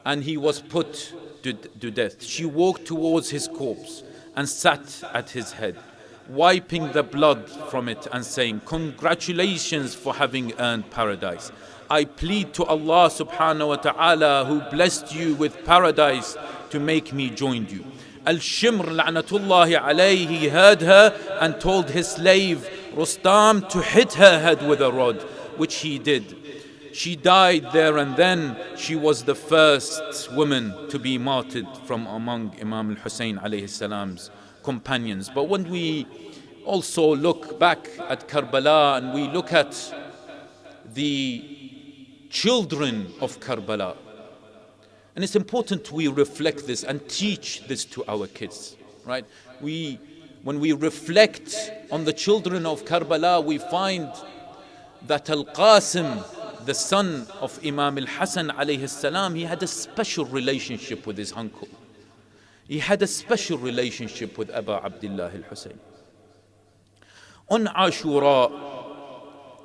and he was put to death, she walked towards his corpse and sat at his head, wiping the blood from it and saying, "Congratulations for having earned paradise. I plead to Allah subhanahu wa ta'ala, who blessed you with paradise, to make me join you." Al-Shimr la'natullahi alayhi, he heard her and told his slave Rustam to hit her head with a rod, which he did. She died there and then. She was the first woman to be martyred from among Imam al-Hussein alayhi salam's companions. But when we also look back at Karbala and we look at the children of Karbala, and it's important we reflect this and teach this to our kids, right? When we reflect on the children of Karbala, we find that Al-Qasim, the son of Imam al-Hasan alayhi salam, he had a special relationship with his uncle. He had a special relationship with Abu Abdullah al-Hussein. On Ashura,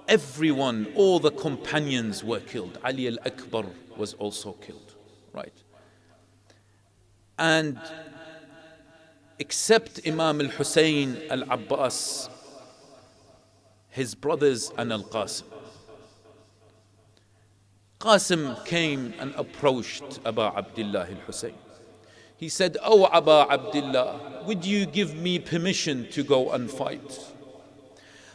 everyone, all the companions were killed. Ali al-Akbar was also killed, right? And except Imam al-Hussein, al-Abbas, his brothers, and al-Qasim. Qasim came and approached Abu Abdullah al-Hussein. He said, "Oh Abu Abdullah, would you give me permission to go and fight?"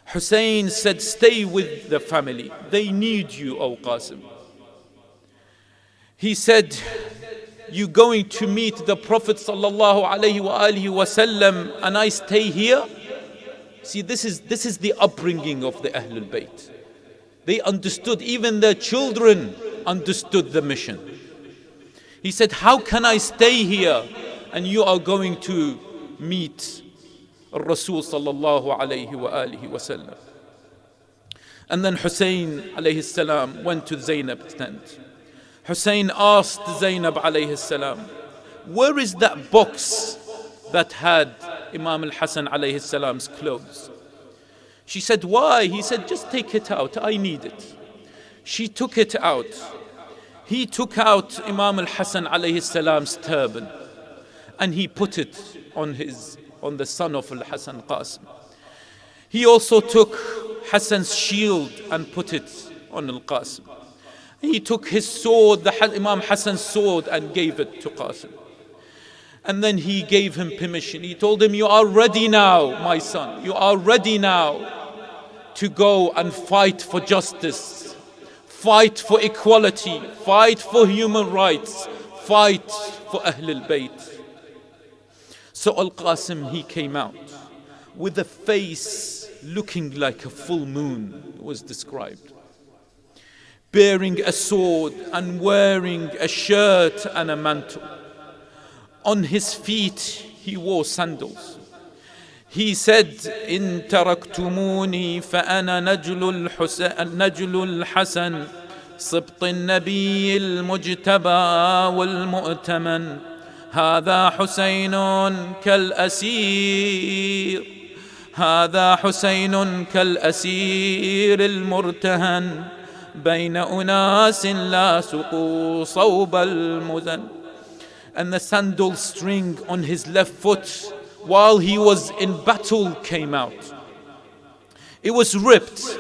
Hussein said, "Stay with the family. They need you, O Qasim." He said, "You going to meet the Prophet sallallahu alaihi wasallam and I stay here?" See, this is the upbringing of the Ahlul Bayt. They understood, even their children understood the mission. He said, "How can I stay here and you are going to meet Rasul sallallahu alayhi wa sallam?" And then Hussein alayhi salam went to Zainab's tent. Hussein asked Zainab alayhi salam, "Where is that box that had Imam al-Hasan alayhi salam's clothes?" She said, "Why?" He said, "Just take it out, I need it." She took it out. He took out Imam al-Hasan alayhi salam's turban and he put it on the son of al-Hasan, Qasim. He also took Hassan's shield and put it on al-Qasim. He took his sword, the Imam Hassan's sword, and gave it to Qasim. And then he gave him permission. He told him, "You are ready now, my son. You are ready now to go and fight for justice, fight for equality, fight for human rights, fight for Ahlul Bayt." So Al-Qasim, he came out with a face looking like a full moon, was described, bearing a sword and wearing a shirt and a mantle. On his feet he wore sandals. He said, "In taraktumuni fa'ana najlu al-Hasan صبط النبي المجتبى والمؤتمن هذا حسين كالأسير هذا حسين كالأسير المرتهن بين أناس لاصقوا صوب المزن." And the sandal string on his left foot while he was in battle came out. It was ripped.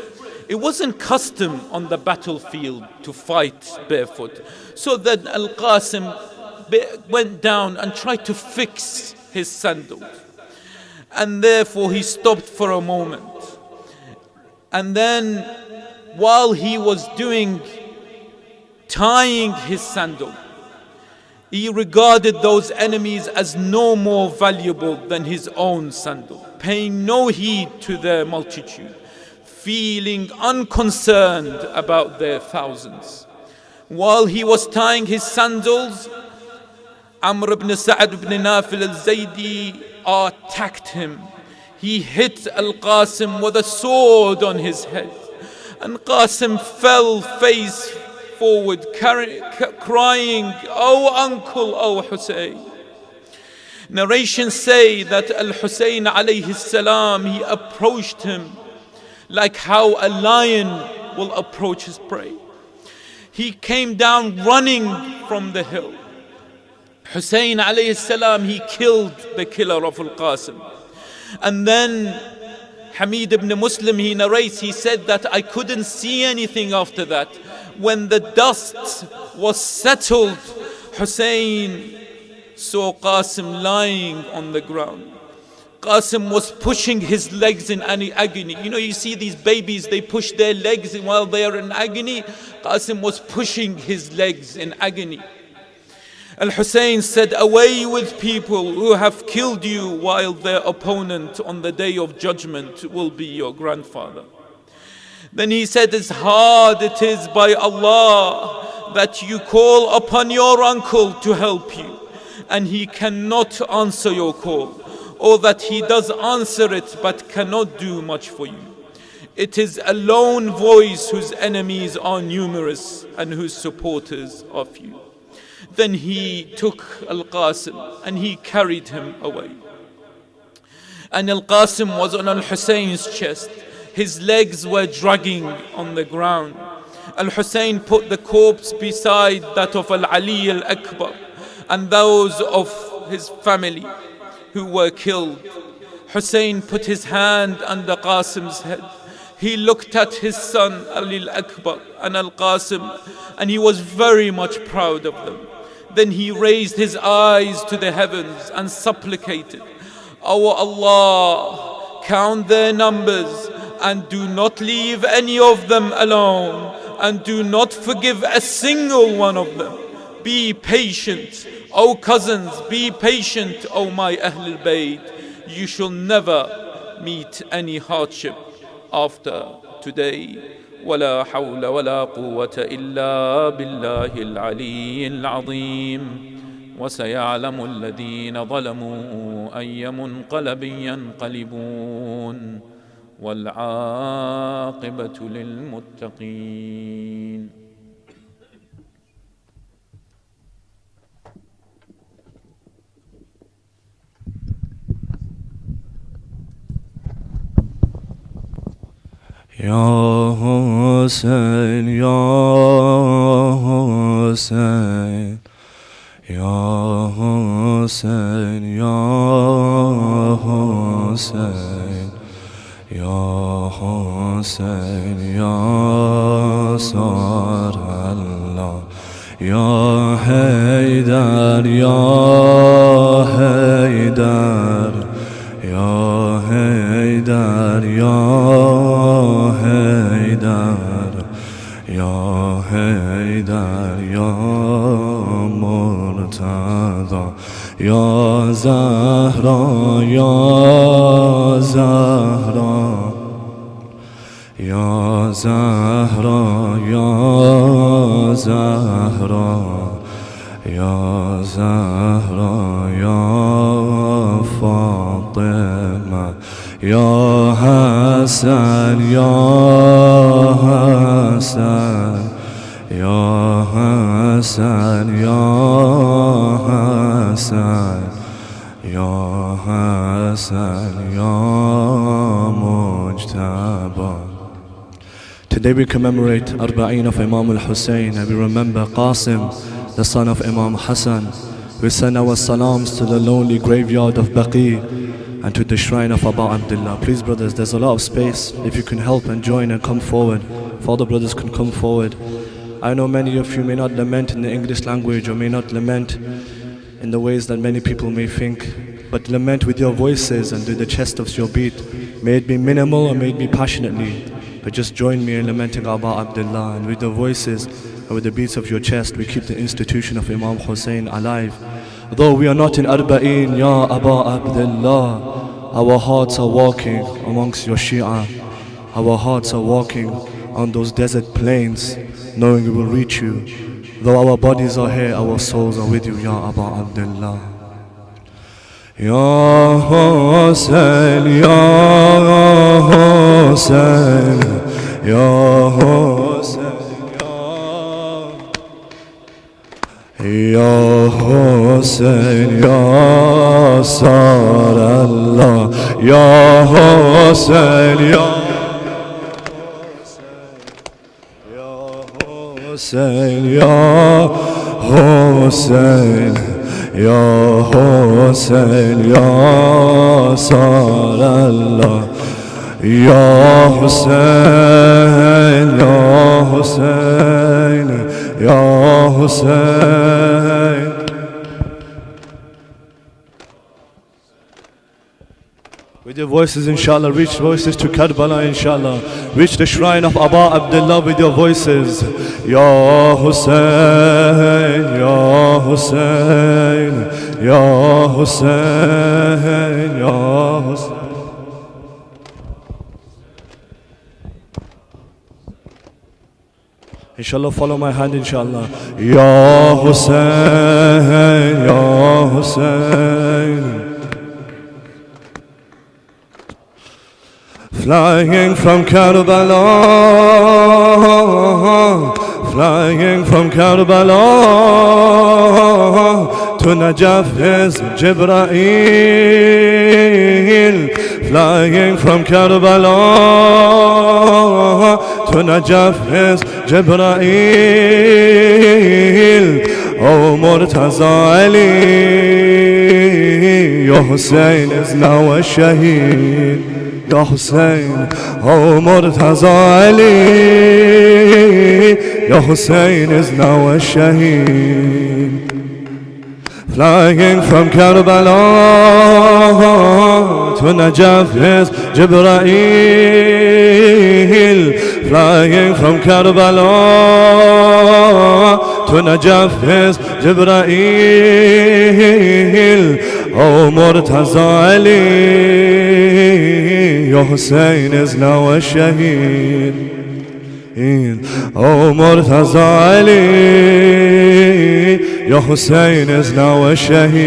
It wasn't custom on the battlefield to fight barefoot. So then Al-Qasim went down and tried to fix his sandals. And therefore he stopped for a moment. And then while he was tying his sandal, he regarded those enemies as no more valuable than his own sandal, paying no heed to their multitude, feeling unconcerned about their thousands. While he was tying his sandals, Amr ibn Sa'd ibn Nafil al-Zaydi attacked him. He hit Al-Qasim with a sword on his head, and Qasim fell face forward, crying, "Oh uncle, oh Hussein." Narrations say that Al-Hussein alayhi salam, he approached him like how a lion will approach his prey. He came down running from the hill. Hussein alayhi salam, he killed the killer of Al-Qasim. And then Hamid ibn Muslim, he narrates, he said that I couldn't see anything after that. When the dust was settled, Hussein saw Qasim lying on the ground. Qasim was pushing his legs in agony. You know, you see these babies, they push their legs while they are in agony. Qasim was pushing his legs in agony. Al-Hussein said, away with people who have killed you, while their opponent on the day of judgment will be your grandfather. Then he said, as hard it is by Allah that you call upon your uncle to help you, and he cannot answer your call, or that he does answer it but cannot do much for you. It is a lone voice whose enemies are numerous and whose supporters are few. Then he took Al-Qasim and he carried him away. And Al-Qasim was on Al-Hussein's chest. His legs were dragging on the ground. Al-Hussein put the corpse beside that of Al-Ali Al-Akbar and those of his family who were killed. Hussein put his hand under Qasim's head. He looked at his son Ali Al-Akbar and Al-Qasim, and he was very much proud of them. Then he raised his eyes to the heavens and supplicated, O Allah, count their numbers and do not leave any of them alone, and do not forgive a single one of them. Be patient, O cousins, be patient, O my Ahlul Bayt. You shall never meet any hardship after today. ولا حول ولا قوة إلا بالله العلي العظيم وسيعلم الذين ظلموا أي منقلب ينقلبون والعاقبة للمتقين. Ya Hussein, Ya Hussein, Ya Hussein, Ya Hussein, Ya Hussein, Ya Sar Allah, Ya Haydar, Ya Haydar, Ya Haydar, Ya Haydar, Ya Haydar, Ya Murtada, Ya Zahra, Ya Zahra, Ya Zahra, Ya Zahra, Ya Zahra, Ya Fatima, Ya Hassan, Ya Hassan, Ya Hassan, Ya Hassan, Ya Hassan, Ya Mujtaba. Today we commemorate Arbaeen of Imam al-Hussein, and we remember Qasim, the son of Imam Hassan. We send our salams to the lonely graveyard of Baqi and to the shrine of Abu Abdullah. Please brothers, there's a lot of space. If you can help and join and come forward, if all the brothers can come forward. I know many of you may not lament in the English language or may not lament in the ways that many people may think, but lament with your voices and with the chest of your beat. May it be minimal or may it be passionately, but just join me in lamenting Abu Abdullah, and with the voices and with the beats of your chest we keep the institution of Imam Hussein alive. Though we are not in Arbaeen, Ya Abu Abdullah, our hearts are walking amongst your Shia. Our hearts are walking on those desert plains, knowing we will reach you. Though our bodies are here, our souls are with you, Ya Abu Abdullah. Ya Hussein, Ya Hussein, Ya Hussein, Ya Hussein, Ya Sar Allah, Ya Hussein, Ya Hussein, Ya Hussein, Ya Hussein, Ya Sarallah, Ya Hussein, Ya Hussein, Ya Hussein. With your voices, inshallah, reach voices to Karbala, inshallah. Reach the shrine of Abba Abdullah with your voices. Ya Hussein, Ya Hussein, Ya Hussein, Ya Hussein. Inshallah, follow my hand, inshallah. Ya Hussein, Ya Hussein. Flying from Karbala, flying from Karbala to Najaf is Jibreel. Flying from Karbala to Najaf is Jibreel. Oh Murtaza Ali, your Hussein is now a shaheed. Ya Hussein, oh Murtaza Ali, Ya Hussein is now a shaheed. Flying from Karbala to Najaf is Jibreel. Flying from Karbala to Najaf is Jibreel. Oh Murtaza Ali, your Hussein is now a shaheed. Oh Murtaza Ali, your Hussein is now a shaheed.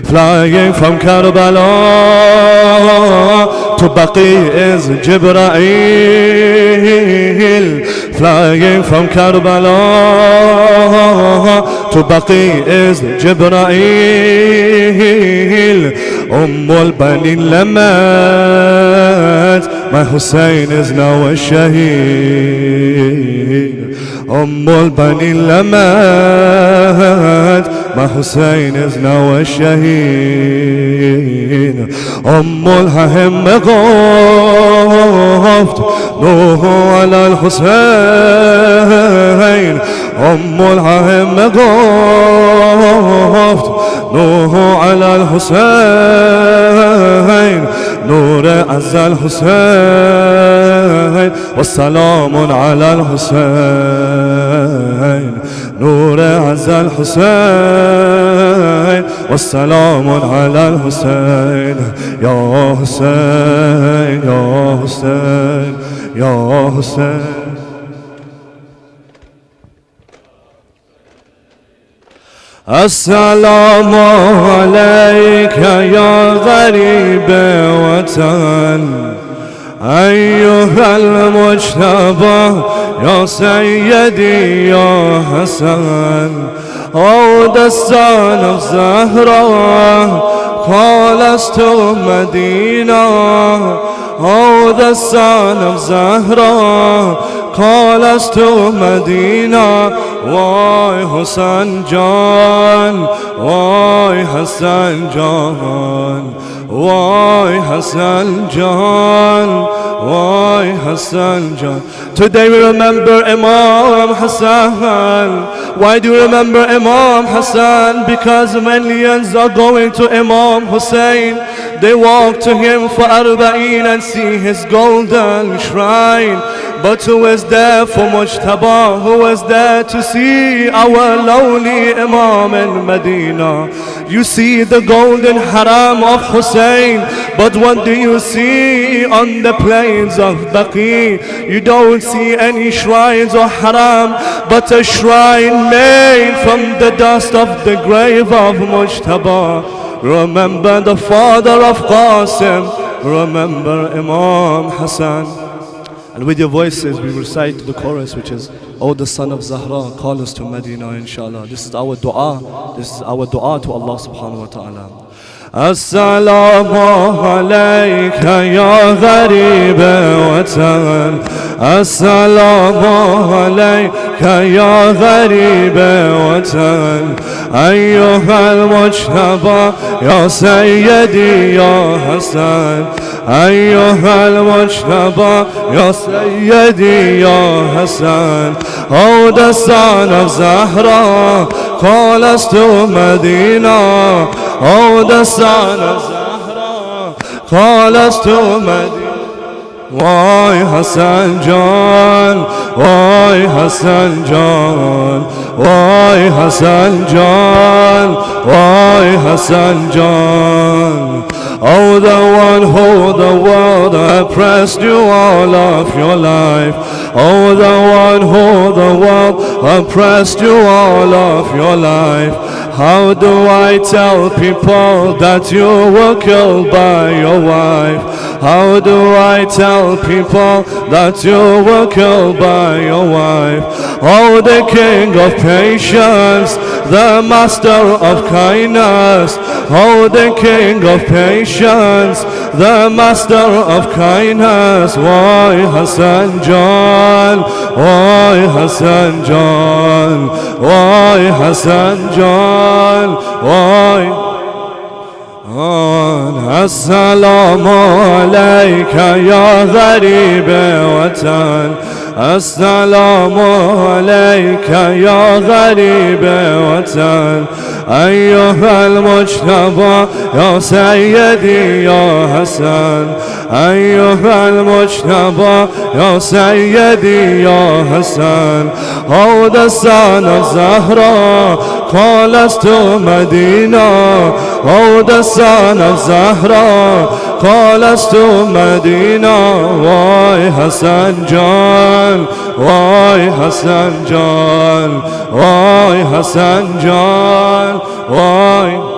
Flying from Karbala to Baqi is Jibreel. Flying from Karbala to Baqi is Jibreel. Al-Banin lamat, my Hussein is now a shaheed. Al-Banin lamat, my Hussein is now a shaheed. Al-Hahem غفت نوح على الحسين. الحهم غفت نوح على الحسين. نور عز الحسين والسلام على الحسين. نور عز الحسين والسلام على الحسين. يا حسين يا حسين يا حسين. السلام عليك يا غريب وطن، أيها المجتبى يا سيدي يا حسن. Oh, the son of Zahra, call us to Medina. Oh, the son of Zahra, call us to Medina. Why Hassan John, why Hassan John, why Hassan John, why Hassan John. Today we remember Imam Hassan. Why do you remember Imam Hassan? Because millions are going to Imam Hussein. They walk to him for Arbaeen and see his golden shrine. But who is there for Mujtaba? Who is there to see our lonely Imam in Medina? You see the golden haram of Hussein, but what do you see on the plains of Baqi? You don't see any shrines or haram, but a shrine made from the dust of the grave of Mujtaba. Remember the father of Qasim, remember Imam Hassan. And with your voices we recite the chorus, which is, O the son of Zahra, call us to Medina, inshallah. This is our dua. This is our dua to Allah subhanahu wa ta'ala. السلام عليك يا غريب وطن، السلام عليك يا غريب وطن أيها المجتبى يا سيدي يا حسن أيها المجتبى يا سيدي يا حسن. Oh, the son of Zahra, call us to Medina. Oh, the son of Zahra, call us to Medina. Why Hassan John, why Hassan John, why Hassan John, why Hassan John. Oh, the one who the world oppressed you all of your life. Oh, the one who the world oppressed you all of your life. How do I tell people that you were killed by your wife? How do I tell people that you were killed by your wife? Oh, the King of patience, the Master of kindness. Oh, the King of patience, the Master of kindness. Why Hassan John? Why Hassan John? Why Hassan John? Why? السلام عليك يا غريب وطن السلام عليك يا غريب وطن أيها المجتبى يا سيدي يا حسن أيها المجتبى يا سيدي يا حسن. Oh, the son of Zahra, call us to Medina. Oh, the son of Zahra, call us to Medina. Why Hassan John? Why Hassan John? Why Hassan John? Why?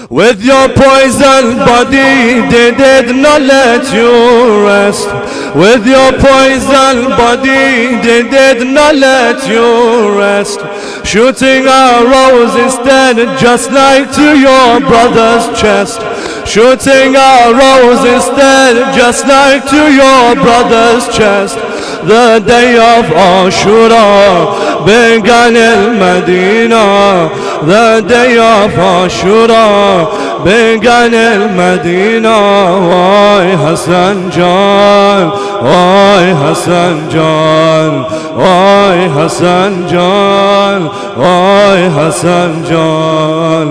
With your poison body, they did not let you rest. With your poison body, they did not let you rest. Shooting arrows instead, just like to your brother's chest. Shooting arrows instead, just like to your brother's chest. The day of Ashura began in Medina. The day of Ashura began in Medina. Why Hassan John? Why Hassan John? Why Hassan John? Why Hassan John?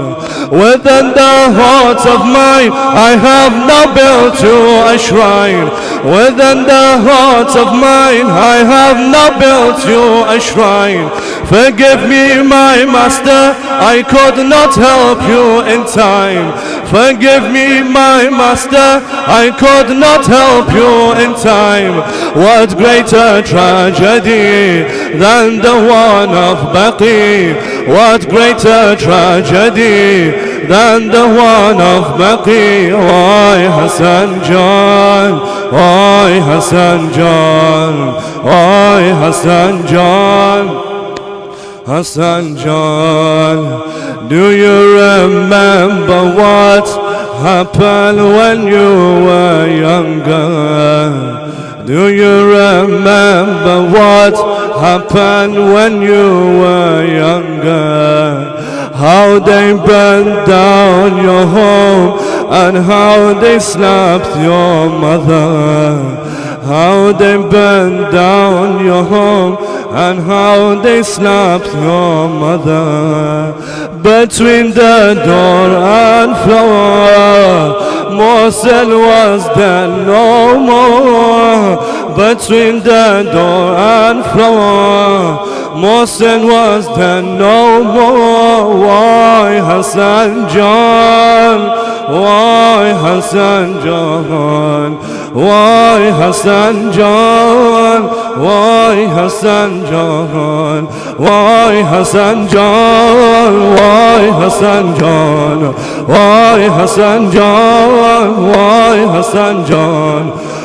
Within the heart of mine I have now built you a shrine. Within the heart of mine I have now built you a shrine. Forgive me, my master, I could not help you in time. Forgive me, my master, I could not help you in time. What greater tragedy than the one of Baqi? What greater tragedy than the one of Baqi? Why Hassan John? Why Hassan John? Why Hassan John? Hassan John, do you remember what happened when you were younger? Do you remember what happened when you were younger? How they burned down your home and how they slapped your mother. How they burned down your home and how they slapped your mother. Between the door and floor, Mohsen was there no more. Between the door and floor, Mohsen was there no more. Why Hassan John? Why Hassan John? Why Hassan John? Why Hassan John? Why Hassan John? Why Hassan John? Why Hassan John? Why Hassan John?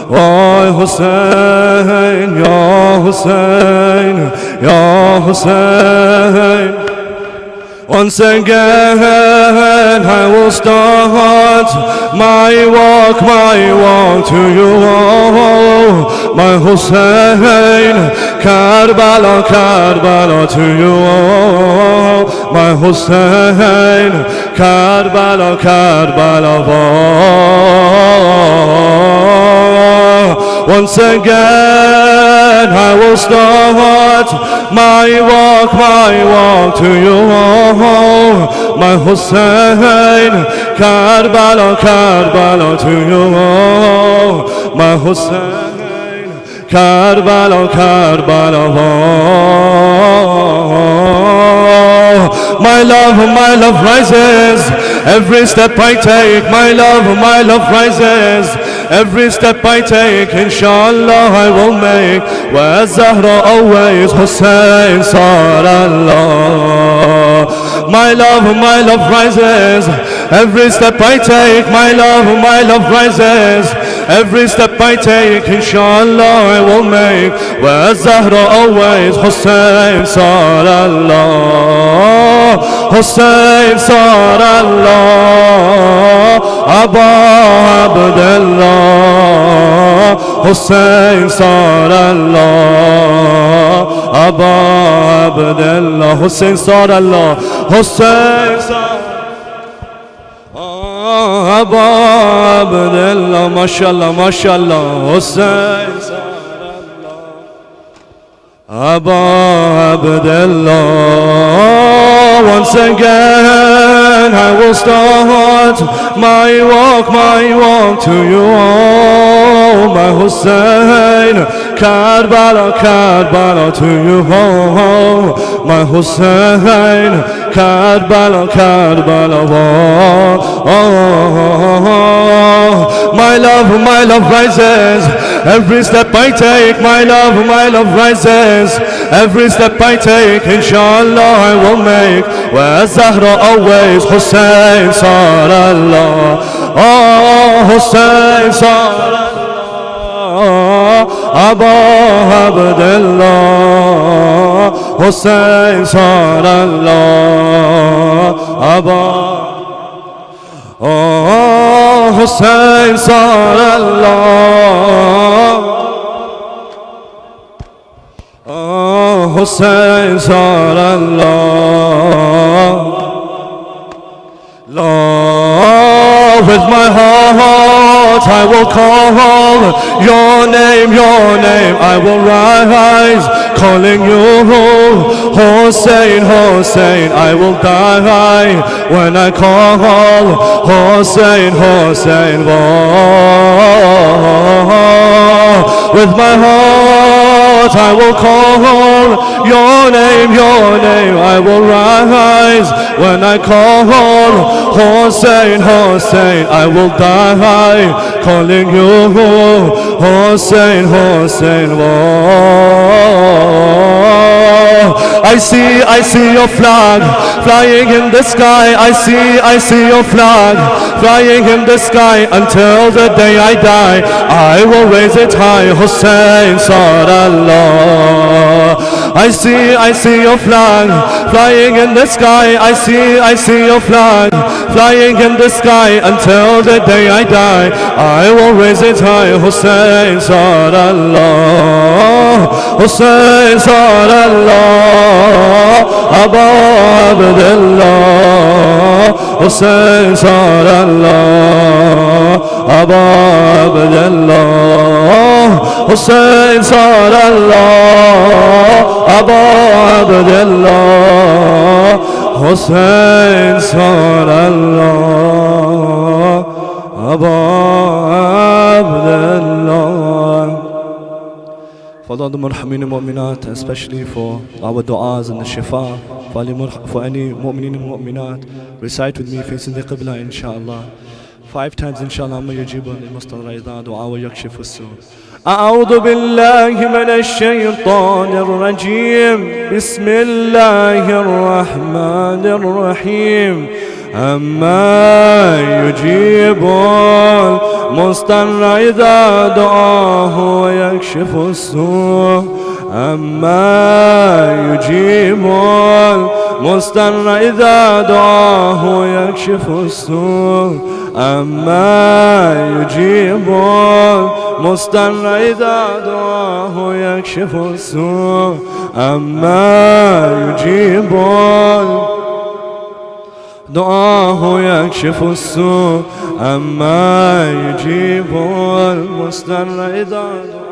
Why Hussein? Ya Hussein? Ya Hussein? Once again I will start my walk to you, my Hussein. Karbala, Karbala to you, my Hussein. Karbala, Karbala. Once again I will start my walk to you, my Hussein. Karbala, Karbala to you, my Hussein. Karbala, Karbala. My love rises every step I take. My love rises every step I take. Inshallah I will make where Zahra always Hussein Sarallah. My love rises every step I take. My love rises every step I take. Inshallah I will make where Zahra always Hussein Sarallah. Hussein Sarallah. Abba Abdullah. Hussein Sarallah. Abba Abdullah. Hussein Sarallah. Hussein Sarallah. Abba Abdullah. Mashallah, mashallah. Hussein Sarallah. Abba Abdullah. Once again I will start my walk to you, my Hussein. Karbala, Karbala to you, my Hussein. Karbala, Karbala. My love rises every step I take. My love rises every step I take. Inshallah I will make where Zahra always Hussein Sarallah. Oh, Hussein Sarallah. Abba Abdullah. Hussein Sarallah. Abba. Oh, Hussein Sarallah. Oh, Hussein Sarallah. Lord, with my heart I will call your name, I will rise calling you Hussein, Hussein. I will die when I call Hussein, Hussein. With my heart I will call your name, I will rise when I call Hussein, Hussein. I will die calling you Hussein, Hussein. I see your flag flying in the sky. I see your flag flying in the sky. Until the day I die, I will raise it high. Hussein Sarallah. I see your flag flying in the sky. I see your flag flying in the sky. Until the day I die, I will raise it high. Hussein Sarallah. Hussein Sarallah. Abba Abdullah. Hussein Sarallah. Abba Abdullah. Hussein Sarallah. Abba Abdullah. Hussein Sarallah. Abba Abdullah. For all the Murhamin and Mu'minat, especially for our du'as and the shifa, for any Mu'minin and Mu'minat, recite with me facing the Qibla inshallah. 5 times inshallah. ما يجيب المستغيثات دعاء ويكشف السوء. أعوذ بالله من الشيطان الرجيم. بسم الله الرحمن الرحيم. أما يجيب المضطر إذا دعاه ويكشف السوء. أما يجيب المضطر إذا دعاه يكشف السوء أما يجيب المضطر إذا دعاه يكشف السوء أما يجيب دعاه يكشف السوء أما يجيب المضطر إذا دعاه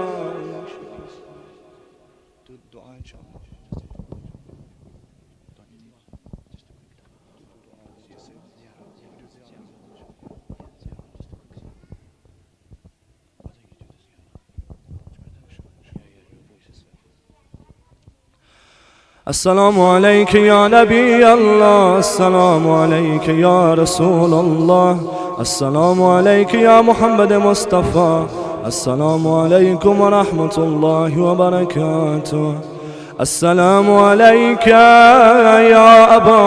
السلام عليك يا نبي الله السلام عليك يا رسول الله السلام عليك يا محمد مصطفى السلام عليكم ورحمة الله وبركاته السلام عليك يا أبا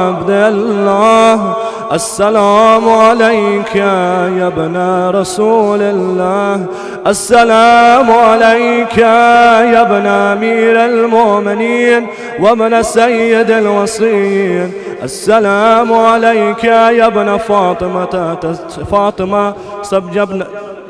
عبد الله السلام عليك يا ابن رسول الله السلام عليك يا ابن أمير المؤمنين وابن سيد الوصيين السلام عليك يا ابن فاطمة سبج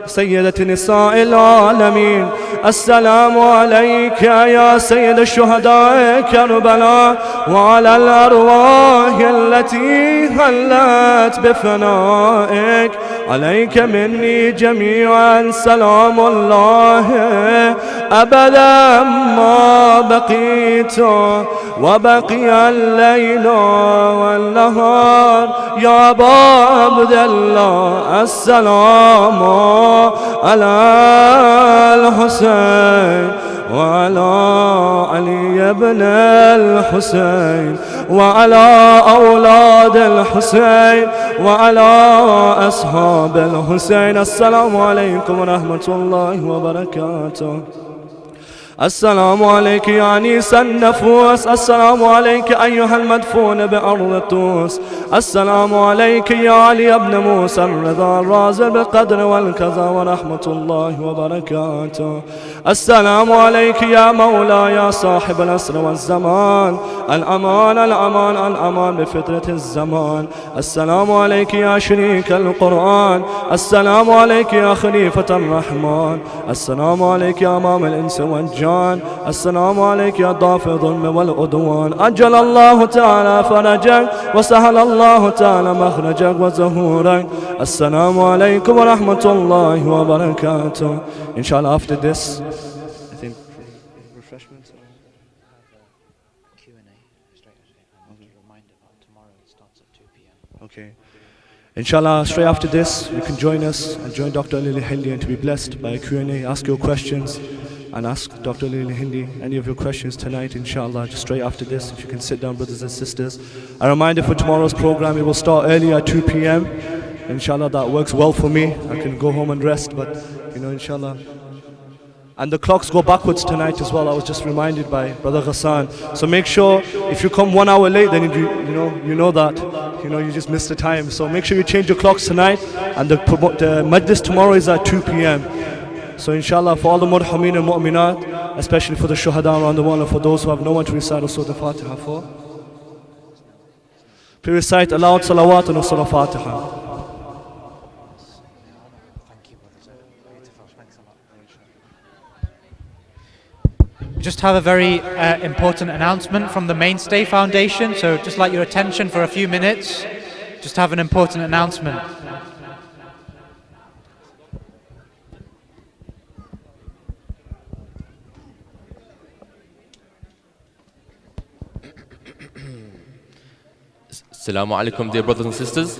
سيدة نساء العالمين السلام عليك يا سيد الشهداء كربلاء وعلى الأرواح التي هلت بفنائك عليك مني جميعا سلام الله أبدا ما بقيت وبقي الليل والنهار يا أبا عبد الله السلام على الحسين وعلى علي بن الحسين وعلى أولاد الحسين وعلى أصحاب الحسين السلام عليكم ورحمة الله وبركاته السلام عليك يا أنيس النفوس السلام عليك أيها المدفون بأرض طوس السلام عليك يا علي بن موسى الرضا الرازي بالقدر والكذا ورحمة الله وبركاته السلام عليك يا مولاي يا صاحب الأسر والزمان الأمان الأمان الأمان بفترة الزمان السلام عليك يا شريك القرآن السلام عليك يا خليفة الرحمن السلام عليك يا أمام الإنس والجان السلام عليك يا ضافي الظلم والعدوان أجل الله تعالى فرجك وسهل الله تعالى مخرجك وزهورك السلام عليكم ورحمة الله وبركاته. Inshallah after this I think refreshments Q&A straight away. Reminder that tomorrow it starts at 2 p.m. Okay. Inshallah, straight after this, you can join us and join Dr Ali Al-Hilli and to be blessed by a Q&A. Ask your questions and ask Dr Ali Al-Hilli any of your questions tonight, inshallah, just straight after this. If you can sit down, brothers and sisters. A reminder for tomorrow's program, it will start early at 2 p.m. Inshallah, that works well for me. I can go home and rest, but, inshallah. And the clocks go backwards tonight as well. I was just reminded by Brother Ghassan. So make sure, if you come 1 hour late, then you know that, you just missed the time. So make sure you change your clocks tonight. And the majlis tomorrow is at 2 p.m. So inshallah, for all the murhameen and mu'minat, especially for the shuhada around the world, and for those who have no one to recite Surah Al-Fatiha for, please recite aloud salawat and Surah Al-Fatiha. Just have a very important announcement from the Mainstay Foundation, so just like your attention for a few minutes, just have an important announcement. Assalamu alaikum, dear brothers and sisters.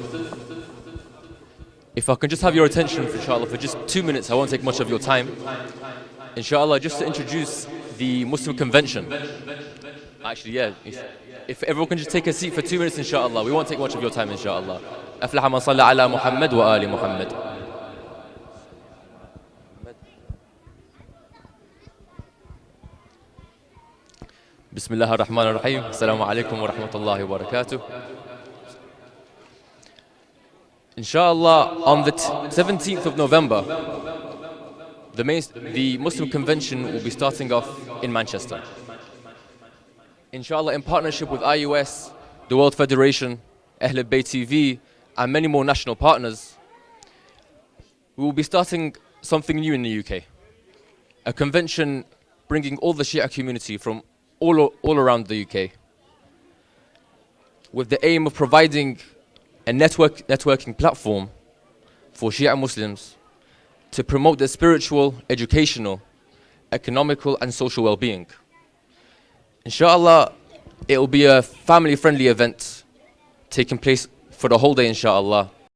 If I can just have your attention, inshallah, for just 2 minutes, I won't take much of your time. Inshallah, just to introduce the Muslim Convention. Actually, yeah, if everyone can just take a seat for 2 minutes, inshallah, we won't take much of your time, inshallah. أفلح من صلى على محمد وآل محمد. بسم الله الرحمن الرحيم. السلام عليكم ورحمة الله وبركاته. Inshallah, on the 17th of November, the Muslim Convention will be starting off in Manchester. inshallah, in partnership with IUS, the World Federation, Ahl Bayt TV, and many more national partners, we will be starting something new in the UK. A convention bringing all the Shia community from all around the UK, with the aim of providing a networking platform for Shia Muslims to promote their spiritual, educational, economical and social well-being. Inshallah, it will be a family-friendly event taking place for the whole day, inshallah.